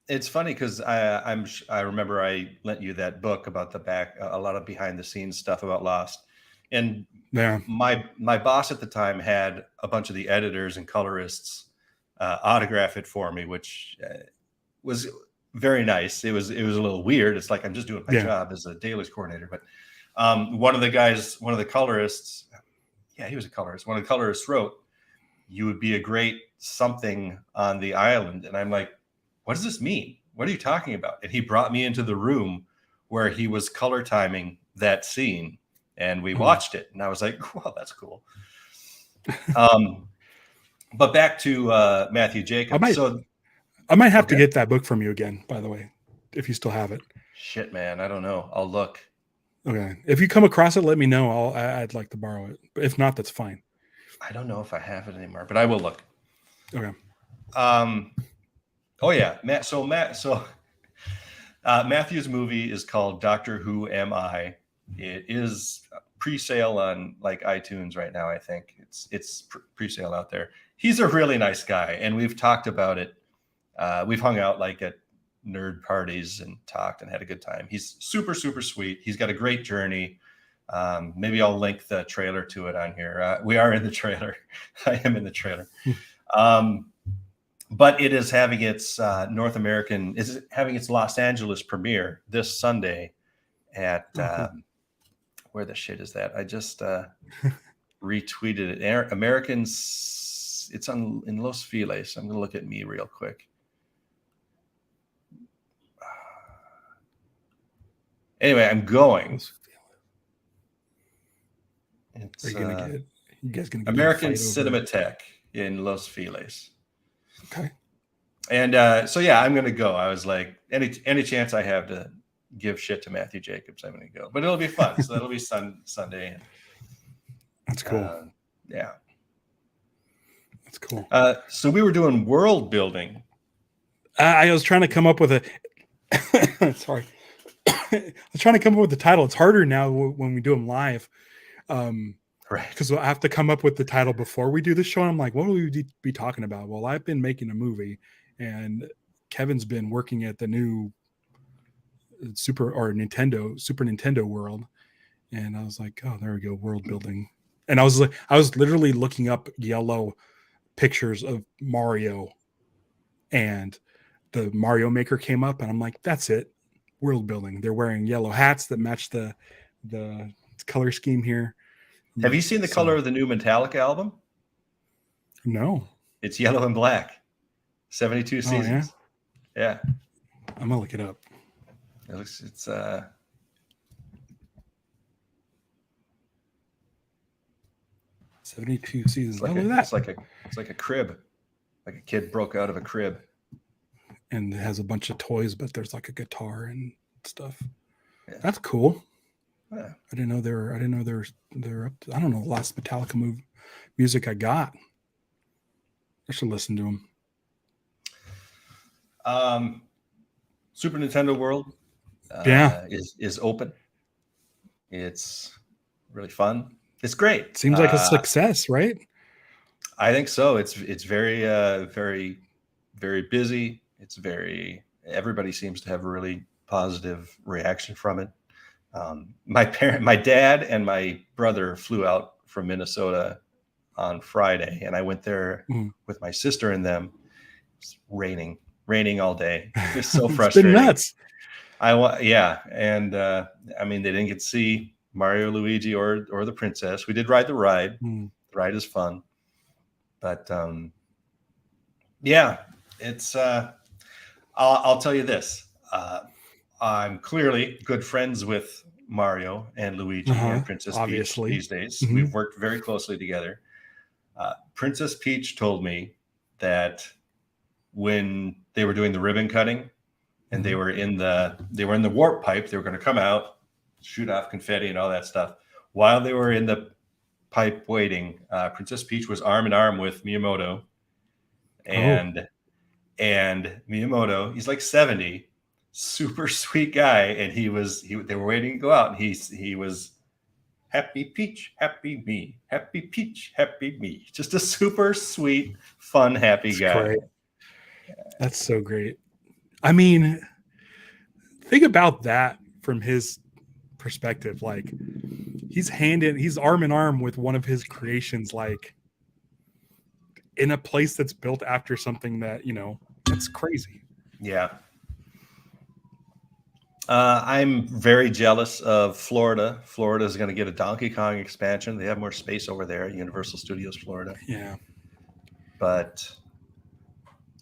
It's funny because I remember I lent you that book about a lot of behind the scenes stuff about Lost, and yeah, my boss at the time had a bunch of the editors and colorists autograph it for me, which was very nice. It was a little weird. It's like I'm just doing my job as a dailies coordinator. But one of the colorists, he was a colorist. One of the colorists wrote, "You would be a great something on the island," and I'm like, what does this mean? What are you talking about? And he brought me into the room where he was color timing that scene, and we watched it. And I was like, well, that's cool. But back to Matthew Jacob. I might have to get that book from you again, by the way, if you still have it. Shit, man. I don't know. I'll look. Okay. If you come across it, let me know. I'd like to borrow it. But if not, that's fine. I don't know if I have it anymore, but I will look. Okay. Oh yeah, Matthew's movie is called Doctor Who Am I? It is pre-sale on like iTunes right now. I think it's pre-sale out there. He's a really nice guy, and we've talked about it. We've hung out like at nerd parties and talked and had a good time. He's super, super sweet. He's got a great journey. Maybe I'll link the trailer to it on here. We are in the trailer. I am in the trailer. but it is having its is having its Los Angeles premiere this Sunday at Oh, cool. where the shit is that? I just retweeted it. Americans, it's on in Los Feliz. I'm gonna look at me real quick. Anyway, I'm going. Are It's you gonna get? You guys gonna get in a American fight over? Cinematheque in Los Feliz. Okay. And so yeah, I'm gonna go. I was like, any chance I have to give shit to Matthew Jacobs, I'm gonna go. But it'll be fun. So that'll be Sunday. That's cool. Yeah. That's cool. So we were doing world building. I was trying to come up with a. Sorry. I was trying to come up with the title. It's harder now when we do them live. Right. Because I have to come up with the title before we do the show. And I'm like, what will we be talking about? Well, I've been making a movie, and Kevin's been working at the new Super Nintendo world. And I was like, oh, there we go, world building. And I was literally looking up yellow pictures of Mario, and the Mario Maker came up, and I'm like, that's it, world building. They're wearing yellow hats that match the color scheme here. Have you seen the color of the new Metallica album? No. It's yellow and black. 72 seasons. Yeah. I'm gonna look it up. It's 72 seasons. It's like a crib. Like a kid broke out of a crib. And it has a bunch of toys, but there's like a guitar and stuff. Yeah. That's cool. Yeah. I didn't know they're up to, I don't know, the last Metallica music I got. I should listen to them. Super Nintendo World is open. It's really fun. It's great. Seems like a success, right? I think so. It's very very very busy. Everybody seems to have a really positive reaction from it. My dad and my brother flew out from Minnesota on Friday, and I went there with my sister and them. It's raining all day. It's so frustrating. It's been nuts. And I mean, they didn't get to see Mario, Luigi, or the princess. We did ride the ride. The ride is fun, but yeah, it's. I'll tell you this. I'm clearly good friends with Mario and Luigi and Princess Peach these days. Mm-hmm. We've worked very closely together. Princess Peach told me that when they were doing the ribbon cutting and they were in the warp pipe, they were going to come out, shoot off confetti and all that stuff. While they were in the pipe waiting, Princess Peach was arm in arm with Miyamoto, and Miyamoto, he's like 70, super sweet guy, and they were waiting to go out, and he was happy Peach, happy me, happy Peach, happy me. Just a super sweet, fun, happy guy. Great. That's so great. I mean, think about that from his perspective. Like, he's arm in arm with one of his creations, like in a place that's built after something that, that's crazy. Yeah. I'm very jealous of Florida. Florida is going to get a Donkey Kong expansion. They have more space over there, Universal Studios Florida. Yeah. But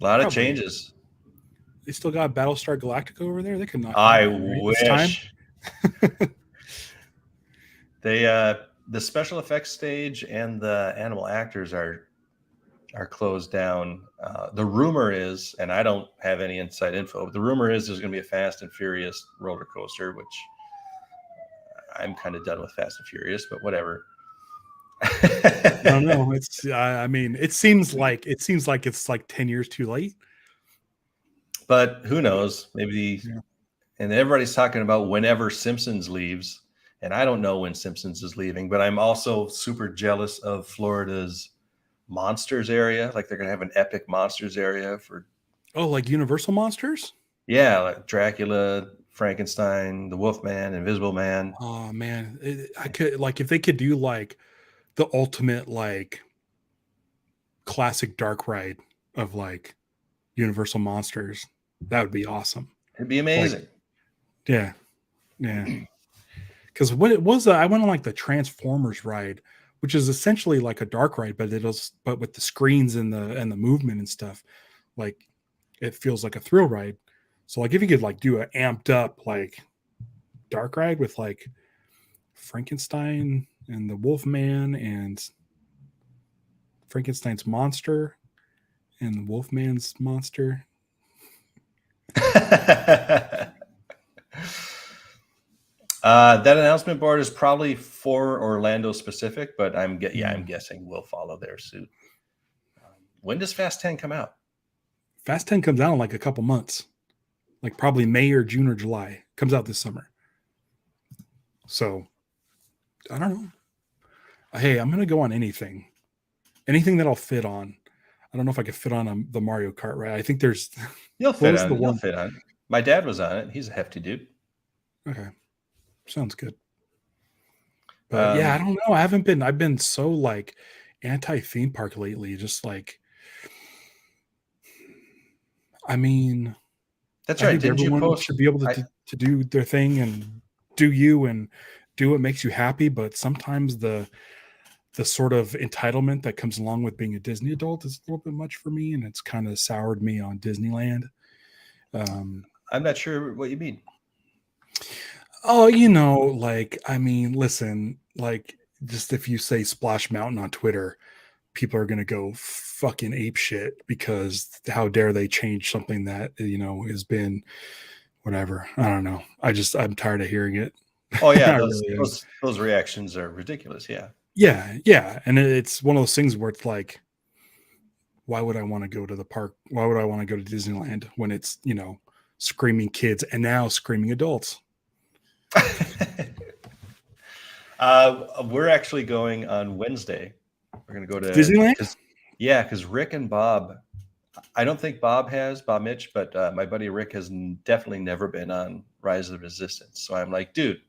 a lot of changes. They still got Battlestar Galactica over there. They could knock. I wish. The special effects stage and the animal actors are closed down. The rumor is, and I don't have any inside info, but the rumor is there's going to be a Fast and Furious roller coaster, which I'm kind of done with Fast and Furious, but whatever. I don't know. It's. I mean, it seems like it's like 10 years too late. But who knows? Maybe. Yeah. And everybody's talking about whenever Simpsons leaves, and I don't know when Simpsons is leaving. But I'm also super jealous of Florida's monsters area. Like, they're gonna have an epic monsters area for. Oh, like Universal monsters? Yeah, like Dracula, Frankenstein, the Wolfman, Invisible Man. Oh man, I could, like, if they could do like the ultimate like classic dark ride of like Universal Monsters. That would be awesome. It'd be Like, amazing. yeah, yeah. Because what it was, I went on like the Transformers ride, which is essentially like a dark ride, but with the screens and the movement and stuff. Like, it feels like a thrill ride. So like if you could like do an amped up like dark ride with like Frankenstein and the Wolfman and Frankenstein's monster and the Wolfman's monster. That announcement board is probably for Orlando specific, but I'm guessing we'll follow their suit. When does Fast 10 come out? Fast 10 comes out in like a couple months, like probably May or June or July. Comes out this summer. So I don't know. Hey, I'm gonna go on anything that I'll fit on. I don't know if I could fit on the Mario Kart ride. I think there's You'll fit on. You'll fit on. My dad was on it. He's a hefty dude. Okay, sounds good. But yeah, I don't know. I've been so like anti theme park lately. Just like, I mean, that's right. Didn't everyone you post? Should be able to do their thing and do what makes you happy. But sometimes the sort of entitlement that comes along with being a Disney adult is a little bit much for me, and it's kind of soured me on Disneyland. I'm not sure what you mean. Oh, like, I mean, listen, like, just if you say Splash Mountain on Twitter, people are going to go fucking ape shit because how dare they change something that, has been whatever. I don't know. I'm tired of hearing it. Oh yeah. those reactions are ridiculous. Yeah. Yeah. And it's one of those things where it's like, why would I want to go to the park? Why would I want to go to Disneyland when it's, screaming kids and now screaming adults? We're actually going on Wednesday. We're going to go to Disneyland. Because Rick and Bob, I don't think Bob Mitch, but my buddy Rick has definitely never been on Rise of the Resistance. So I'm like, dude,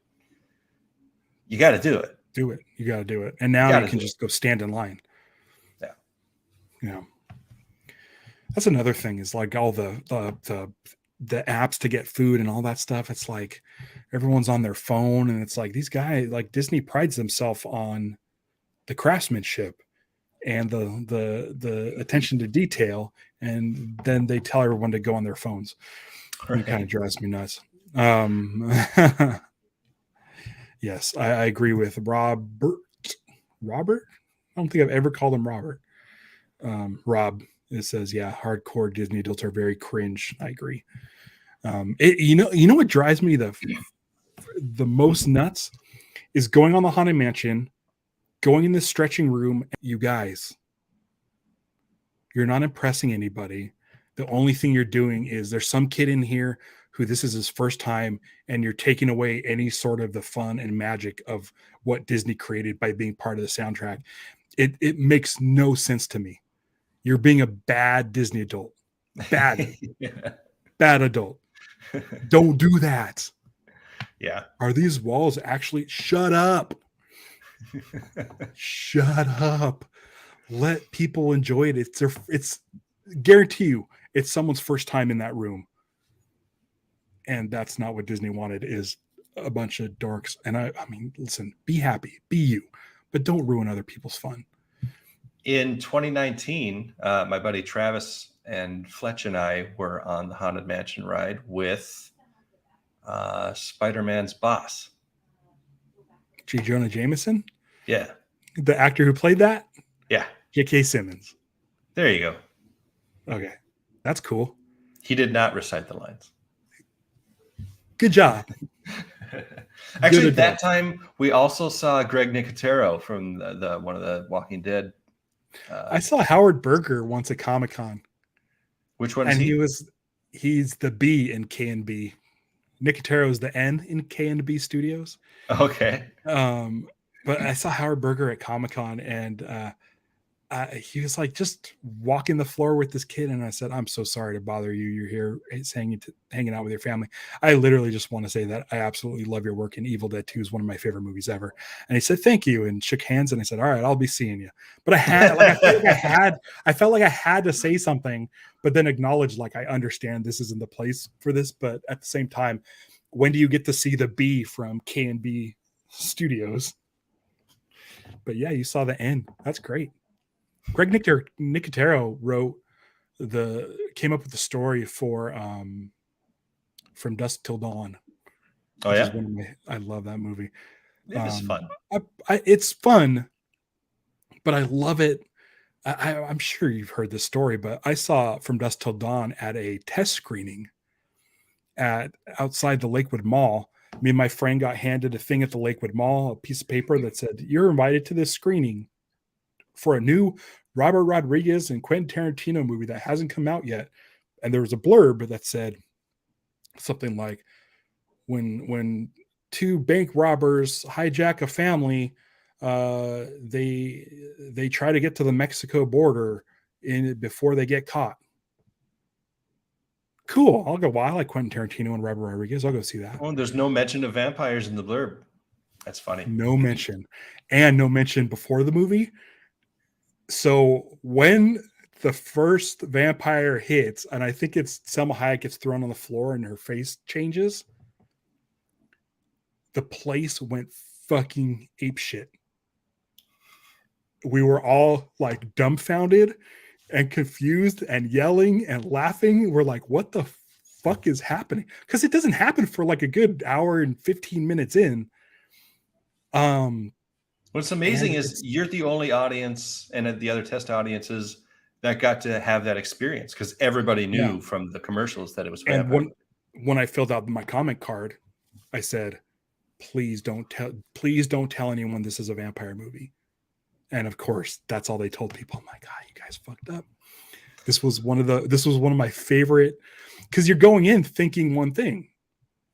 you got to do it. Do it. You got to do it. And now you can just go stand in line. Yeah. That's another thing is like all the apps to get food and all that stuff. It's like everyone's on their phone, and it's like these guys, like Disney prides themselves on the craftsmanship and the attention to detail, and then they tell everyone to go on their phones. Right. It kind of drives me nuts. Yes, I agree with Robert. I don't think I've ever called him Robert. Rob. It says, yeah, hardcore Disney adults are very cringe. I agree. You know what drives me the most nuts is going on the Haunted Mansion, going in the stretching room. You guys, you're not impressing anybody. The only thing you're doing is there's some kid in here who this is his first time, and you're taking away any sort of the fun and magic of what Disney created by being part of the soundtrack. It makes no sense to me. You're being a bad Disney adult. Bad. Yeah. Bad adult. Don't do that. Yeah. Are these walls actually... Shut up. Shut up. Let people enjoy it. It's guarantee you, it's someone's first time in that room. And that's not what Disney wanted, is a bunch of dorks. And I mean, listen, be happy. Be you. But don't ruin other people's fun. In 2019, my buddy Travis and Fletch and I were on the Haunted Mansion ride with Spider-Man's boss. G. Jonah Jameson? Yeah. The actor who played that? Yeah. J.K. Simmons. There you go. Okay. That's cool. He did not recite the lines. Good job. Actually, that time we also saw Greg Nicotero from the one of the Walking Dead. I saw Howard Berger once at Comic-Con. Which one is he? He's the B in K&B. Nicotero is the N in K&B Studios. Okay. But I saw Howard Berger at Comic-Con, and he was like just walking the floor with this kid, and I said, "I'm so sorry to bother you. You're here, it's hanging out with your family. I literally just want to say that I absolutely love your work, and Evil Dead 2 is one of my favorite movies ever." And he said, "Thank you," and shook hands, and I said, "All right, I'll be seeing you." But I felt like I had to say something, but then acknowledge like I understand this isn't the place for this, but at the same time, when do you get to see the B from K&B Studios? But yeah, you saw the end. That's great. Greg Nicotero came up with the story for From Dusk Till Dawn, Oh which is yeah, one of my, I love that movie. it is fun. It's fun, but I love it. I'm sure you've heard this story, but I saw From Dusk Till Dawn at a test screening at outside the Lakewood Mall. Me and my friend got handed a thing at the Lakewood Mall, a piece of paper that said, "You're invited to this screening for a new Robert Rodriguez and Quentin Tarantino movie that hasn't come out yet." And there was a blurb that said something like, when two bank robbers hijack a family, they try to get to the Mexico border before they get caught. Cool. I'll go. Well, I like Quentin Tarantino and Robert Rodriguez. I'll go see that. Oh, there's no mention of vampires in the blurb. That's funny. No mention. And no mention before the movie. So when the first vampire hits, and I think it's Selma Hayek gets thrown on the floor and her face changes, the place went fucking apeshit. We were all like dumbfounded and confused and yelling and laughing. We're like, what the fuck is happening? Because it doesn't happen for like a good hour and 15 minutes in. What's amazing is you're the only audience, and the other test audiences that got to have that experience, because everybody knew from the commercials that it was vampire. And when I filled out my comment card, I said, please don't tell anyone this is a vampire movie. And of course, that's all they told people. I'm like, you guys fucked up. This was one of my favorite, because you're going in thinking one thing.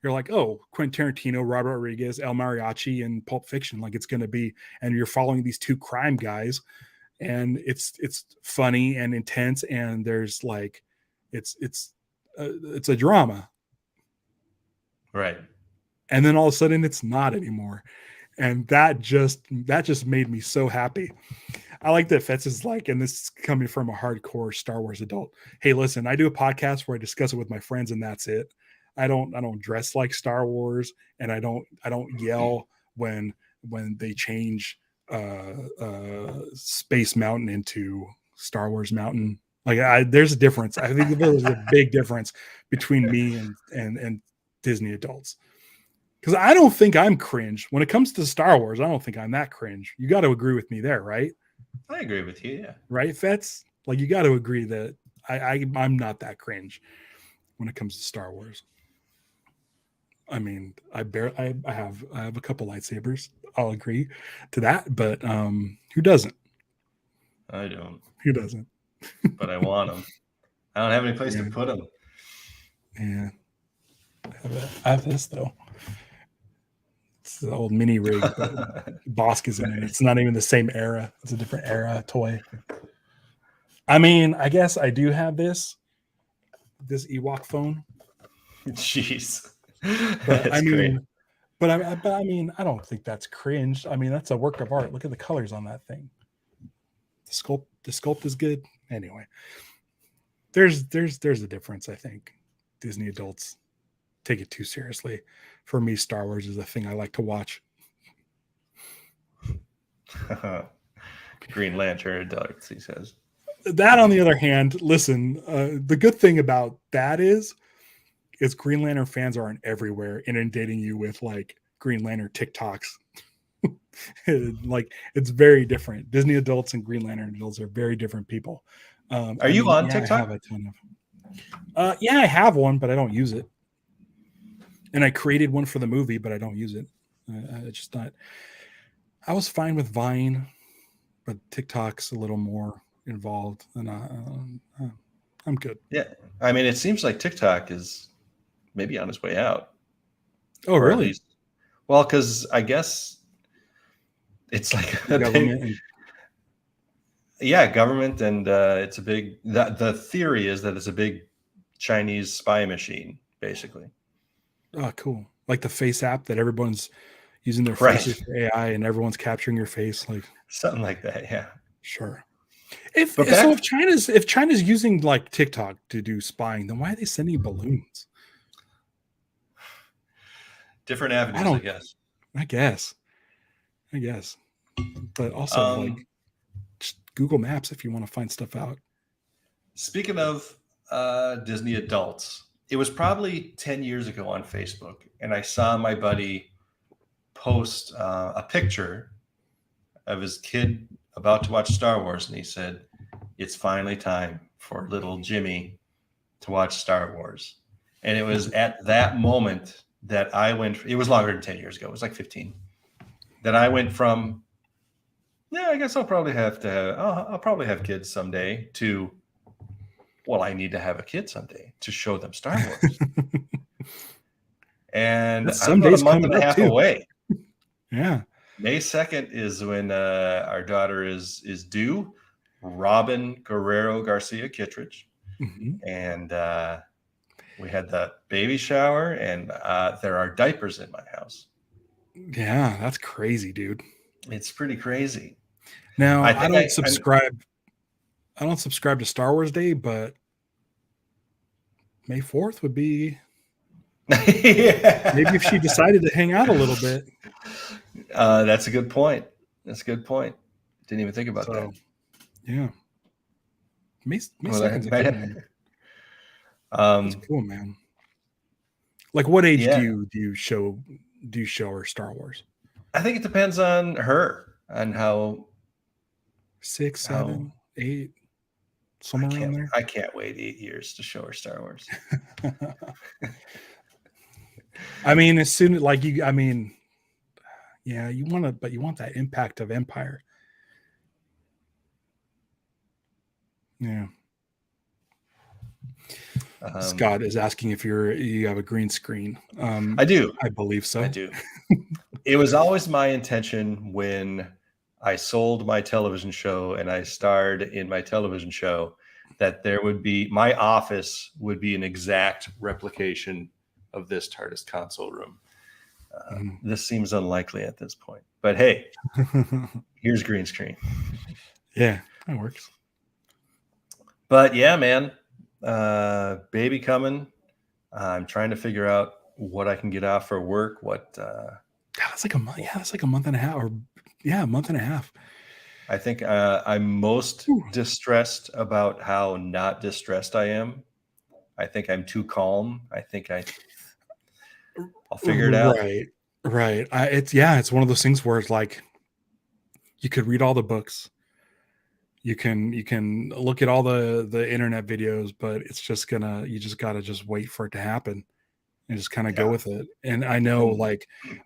You're like, oh, Quentin Tarantino, Robert Rodriguez, El Mariachi, and Pulp Fiction, like it's going to be, and you're following these two crime guys, and it's funny and intense, and there's like, it's a drama, right? And then all of a sudden, it's not anymore, and that just made me so happy. I like that Fetz is like, and this is coming from a hardcore Star Wars adult. Hey, listen, I do a podcast where I discuss it with my friends, and that's it. I don't dress like Star Wars, and I don't yell when they change Space Mountain into Star Wars Mountain. Like there's a difference. I think there's a big difference between me and Disney adults. Because I don't think I'm cringe when it comes to Star Wars. I don't think I'm that cringe. You got to agree with me there, right? I agree with you. Yeah. Right, Fetz? Like you got to agree that I'm not that cringe when it comes to Star Wars. I mean, I have a couple lightsabers. I'll agree to that, but who doesn't? I don't. Who doesn't? But I want them. I don't have any place to put them. Yeah. I have this though. It's the old mini rig, but Bosk is in it. It's not even the same era. It's a different era toy. I mean, I guess I do have this Ewok phone. Jeez. But I mean, but I mean, I don't think that's cringe. I mean, that's a work of art. Look at the colors on that thing. The sculpt is good. Anyway, there's a difference. I think Disney adults take it too seriously. For me, Star Wars is a thing I like to watch. Green Lantern adults, he says. That, on the other hand, listen, the good thing about that is Green Lantern fans aren't everywhere inundating you with like Green Lantern TikToks. Like it's very different. Disney adults and Green Lantern adults are very different people. Are you on TikTok? I have a ton of. Yeah, I have one, but I don't use it. And I created one for the movie, but I don't use it. It's just not. I was fine with Vine, but TikTok's a little more involved, and I'm good. Yeah, I mean, it seems like TikTok is maybe on its way out. Oh, really? Well, because I guess it's like Yeah, government, and it's a big. The theory is that it's a big Chinese spy machine, basically. Oh, cool. Like the face app that everyone's using their Right. faces for AI and everyone's capturing your face. Like, Something like that. Yeah. sure. But So, back if China's using like TikTok to do spying, then why are they sending balloons? different I avenues, I don't. guess. I guess. I guess. But also like Um, just Google Maps if you want to find stuff out. Speaking of Disney adults, it was probably 10 years ago on Facebook, and I saw my buddy post a picture of his kid about to watch Star Wars, and he said, "It's finally time for little Jimmy to watch Star Wars." And it was at that moment that I went, it was longer than 10 years ago, it was like 15, that I went from, yeah, I guess I'll probably have to have, I'll probably have kids someday, to, well, I need to have a kid someday to show them Star Wars. And That's I'm some about a days month coming and a up half too. away. Yeah. May 2nd is when our daughter is due, Robin Guerrero Garcia Kittredge. Mm-hmm. And we had the baby shower, and there are diapers in my house. Yeah, that's crazy, dude. It's pretty crazy. Now I I think don't subscribe. I don't subscribe to Star Wars Day, but May 4th would be maybe if she yeah. decided to hang out a little bit. That's a good point. That's a good point. Didn't even think about that. So yeah. May Well, 2nd's a good one. That's um, cool, man. Like what age yeah, do you show her Star Wars? I think it depends on her, on how 6, how 7, 8, somewhere around there. I can't wait 8 years to show her Star Wars. I mean, as soon as like you, I mean, yeah, you want to, but you want that impact of Empire. Yeah. Scott is asking if you have a green screen. I do. I believe so. I do. It was always my intention when I sold my television show and I starred in my television show that there would be, my office would be an exact replication of this TARDIS console room. This seems unlikely at this point, but hey, here's green screen. Yeah, that works. But yeah, man, baby coming. I'm trying to figure out what I can get out for work. What that's like a month. Yeah, that's like a month and a half, or a month and a half. I think I'm most distressed about how not distressed I am. I think I'm too calm. I think I'll figure it out. Right. It's one of those things where it's like you could read all the books, you can look at all the internet videos, but it's just you just gotta just wait for it to happen and just kind of go with it. And I know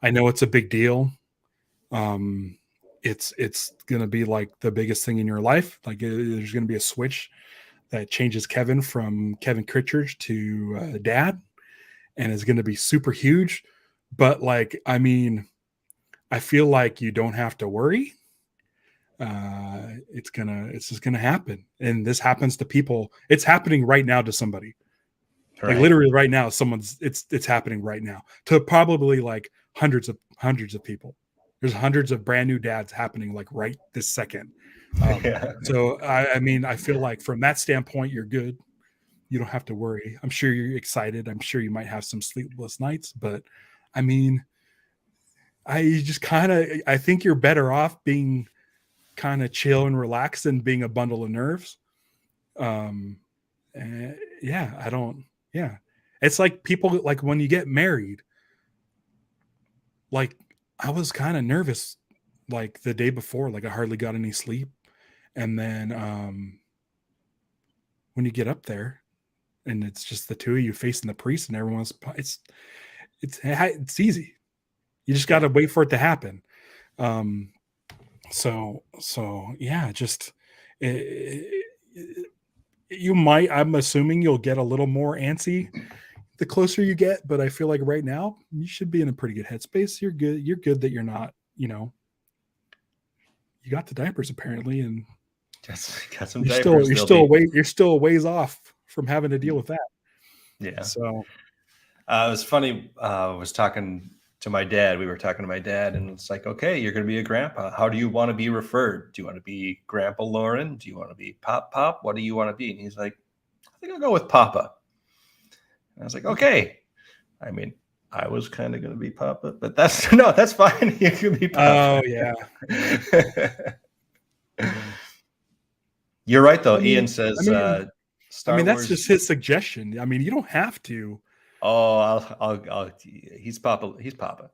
it's a big deal. It's gonna be like the biggest thing in your life. Like there's gonna be a switch that changes Kevin from Kevin Critchard to dad, and is gonna be super huge. But like, I mean, I feel like you don't have to worry. It's just gonna happen, and this happens to people. It's happening right now to somebody. Right. Like literally right now, it's happening right now to probably like hundreds of people. There's hundreds of brand new dads happening like right this second. So I mean, I feel like from that standpoint, you're good. You don't have to worry. I'm sure you're excited. I'm sure you might have some sleepless nights, but I mean, I think you're better off being kind of chill and relaxed than being a bundle of nerves. It's like people, like when you get married, like I was kind of nervous like the day before, like I hardly got any sleep. And then when you get up there and it's just the two of you facing the priest and everyone's, it's easy. You just got to wait for it to happen. So yeah, just I'm assuming you'll get a little more antsy the closer you get, but I feel like right now you should be in a pretty good headspace. You're good that you're not, you got the diapers apparently, and Got some diapers. You're still a ways off from having to deal with that. Yeah. So it was funny. I was talking to my dad. We were talking to my dad, and it's like, okay, you're going to be a grandpa. How do you want to be referred? Do you want to be Grandpa Lauren? Do you want to be Pop? What do you want to be? And he's like, I think I'll go with Papa. And I was like, okay. I mean, I was kind of going to be Papa, but that's fine. You can be Papa. Oh yeah. You're right, though. Ian says, Star Wars. That's Wars. just his suggestion. I mean, you don't have to. Oh, he's Papa. He's Papa.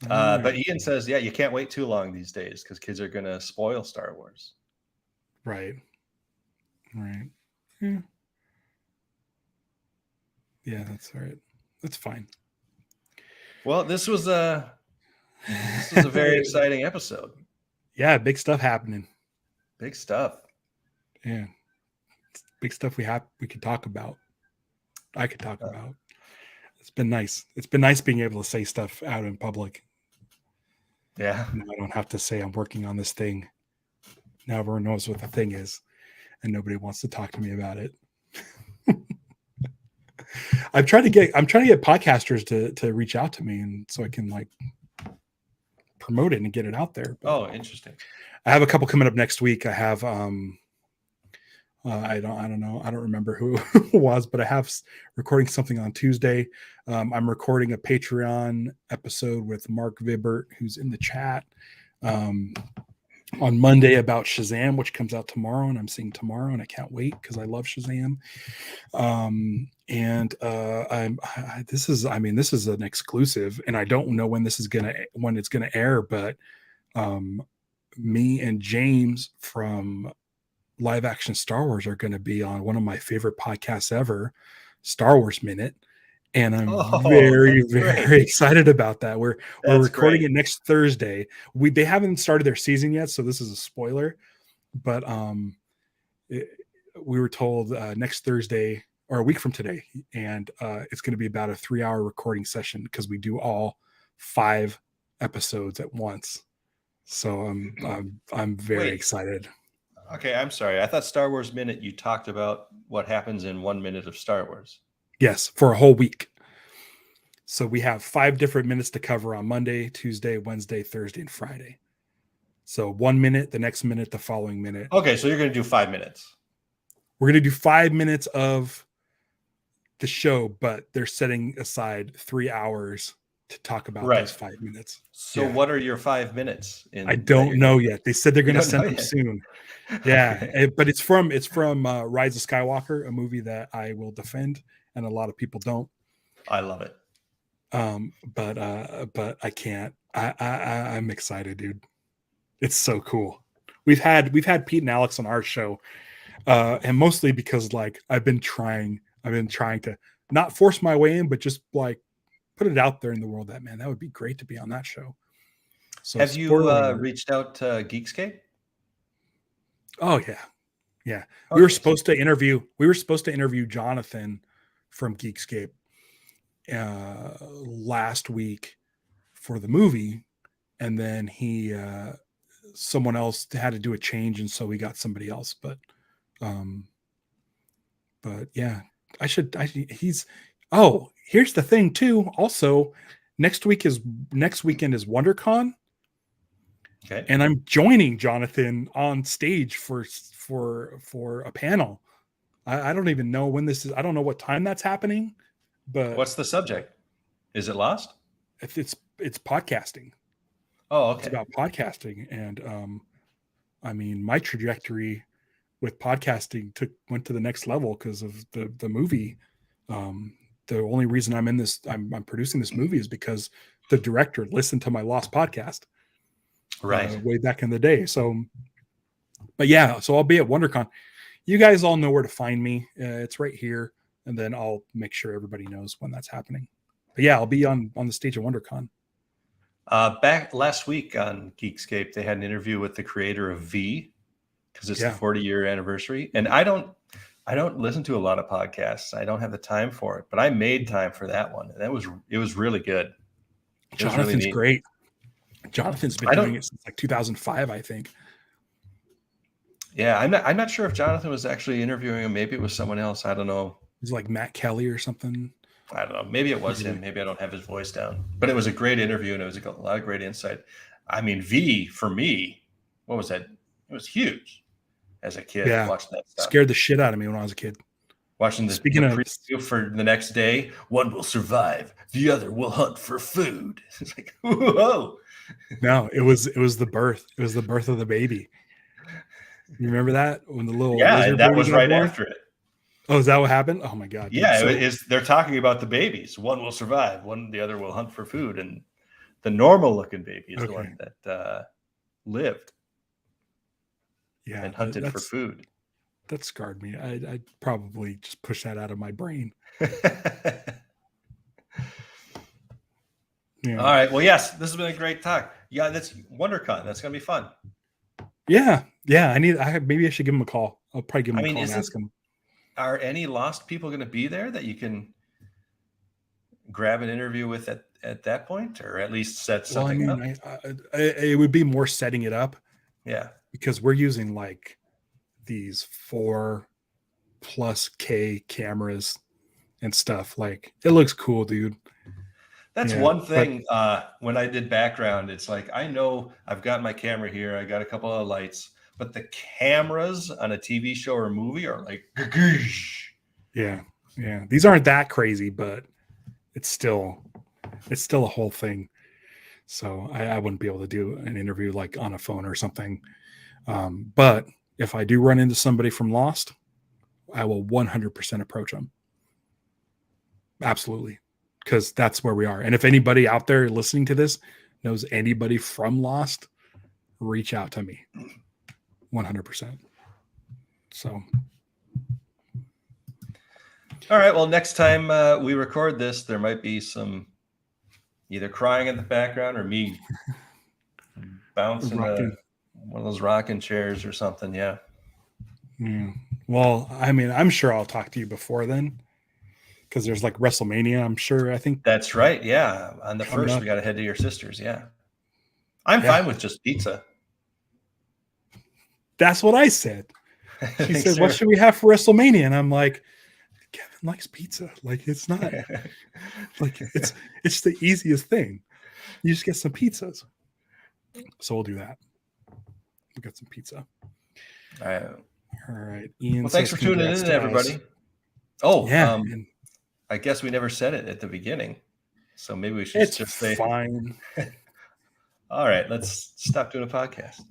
But Ian says, yeah, you can't wait too long these days because kids are going to spoil Star Wars. Right. Yeah, that's all right. That's fine. Well, this was a very exciting episode. Yeah, big stuff happening. Big stuff. Yeah. Big stuff we could talk about. I could talk about. It's been nice. It's been nice being able to say stuff out in public. Yeah. Now I don't have to say I'm working on this thing. Now everyone knows what the thing is, and nobody wants to talk to me about it. I'm trying to get podcasters to reach out to me, and so I can like promote it and get it out there. But interesting. I have a couple coming up next week. I have I don't know. I don't remember who it was, but I have recording something on Tuesday. I'm recording a Patreon episode with Mark Vibert, who's in the chat, on Monday about Shazam, which comes out tomorrow, and I'm seeing tomorrow, and I can't wait because I love Shazam. This is an exclusive, and I don't know when it's gonna air, but me and James from Live Action Star Wars are going to be on one of my favorite podcasts ever, Star Wars Minute, and I'm very excited about that. We're recording it next Thursday. They haven't started their season yet, so this is a spoiler, but we were told next Thursday or a week from today, and it's going to be about a 3-hour recording session because we do all 5 episodes at once. So I'm very excited. Okay, I'm sorry. I thought Star Wars Minute, you talked about what happens in 1 minute of Star Wars. Yes, for a whole week. So we have 5 different minutes to cover on Monday, Tuesday, Wednesday, Thursday, and Friday. So 1 minute, the next minute, the following minute. Okay, so you're going to do 5 minutes. We're going to do 5 minutes of the show, but they're setting aside 3 hours to talk about those 5 minutes. So what are your 5 minutes? I don't know yet. They said they're going to send them soon. Yeah, but it's from Rise of Skywalker, a movie that I will defend, and a lot of people don't. I love it. But I can't. I'm excited, dude. It's so cool. We've had Pete and Alex on our show, and mostly because like I've been trying to not force my way in, but just like put it out there in the world that, man, that would be great to be on that show. So have you reached out to Geekscape? Oh yeah. Okay. We were supposed to interview Jonathan from Geekscape last week for the movie, and then someone else had to do a change, and so we got somebody else. But yeah, here's the thing too. Also, next weekend is WonderCon. Okay. And I'm joining Jonathan on stage for a panel. I don't even know when this is. I don't know what time that's happening. But what's the subject? Is it Lost? It's podcasting. Oh, okay. It's about podcasting, and I mean, my trajectory with podcasting went to the next level because of the movie. The only reason I'm producing this movie is because the director listened to my Lost podcast. Right. Way back in the day. So, but yeah, so I'll be at WonderCon. You guys all know where to find me. It's right here. And then I'll make sure everybody knows when that's happening. But yeah, I'll be on the stage at WonderCon. Back last week on Geekscape, they had an interview with the creator of V because it's the 40-year anniversary. And I don't listen to a lot of podcasts. I don't have the time for it, but I made time for that one. And it was really good. Jonathan's great. Jonathan's been doing it since like 2005, I think. Yeah, I'm not sure if Jonathan was actually interviewing him. Maybe it was someone else. I don't know. It's like Matt Kelly or something. I don't know. Maybe it was Maybe. him. Maybe I don't have his voice down. But it was a great interview, and it was a lot of great insight. I mean, V for me, what was that? It was huge as a kid Yeah, watching that stuff. scared the shit out of me when I was a kid. Watching the Speaking of, preview for the next day, one will survive, the other will hunt for food. It's like, whoa. no, it was the birth. It was the birth of the baby. You remember that when the little Yeah, lizard and that baby was got right born? after it. Oh, is that what happened? Oh my god, dude. Yeah, So, it is. They're talking about the babies. One will survive, the other will hunt for food, and the normal looking baby is the one that lived yeah, and hunted for food. That scarred me. I'd probably just push that out of my brain. Yeah. All right. Well, yes, this has been a great talk. Yeah, that's WonderCon. That's gonna be fun. Yeah. Maybe I should give him a call. I'll probably give him a call and ask him. Are any lost people going to be there that you can grab an interview with at that point, or at least set something up? It would be more setting it up. Yeah. Because we're using like these 4+K cameras and stuff. Like, it looks cool, dude. That's one thing. When I did background, it's like, I know I've got my camera here. I got a couple of lights, but the cameras on a TV show or movie are like, yeah. These aren't that crazy, but it's still a whole thing. So I wouldn't be able to do an interview like on a phone or something. But if I do run into somebody from Lost, I will 100% approach them. Absolutely. Because that's where we are. And if anybody out there listening to this knows anybody from Lost, reach out to me. 100%. So. All right. Well, next time we record this, there might be some either crying in the background or me bouncing one of those rocking chairs or something. Yeah. Well, I mean, I'm sure I'll talk to you before then. Because there's like WrestleMania, I'm sure. I think that's right. Yeah, on the first, we got to head to your sister's. Yeah, I'm fine with just pizza. That's what I said. She said, "What should we have for WrestleMania?" And I'm like, "Kevin likes pizza. Like, it's not like it's the easiest thing. You just get some pizzas." So we'll do that. We'll get some pizza. All right, Ian. Well, thanks for tuning in, everybody. Oh, yeah. I guess we never said it at the beginning, so maybe we should just say fine. All right, let's stop doing a podcast.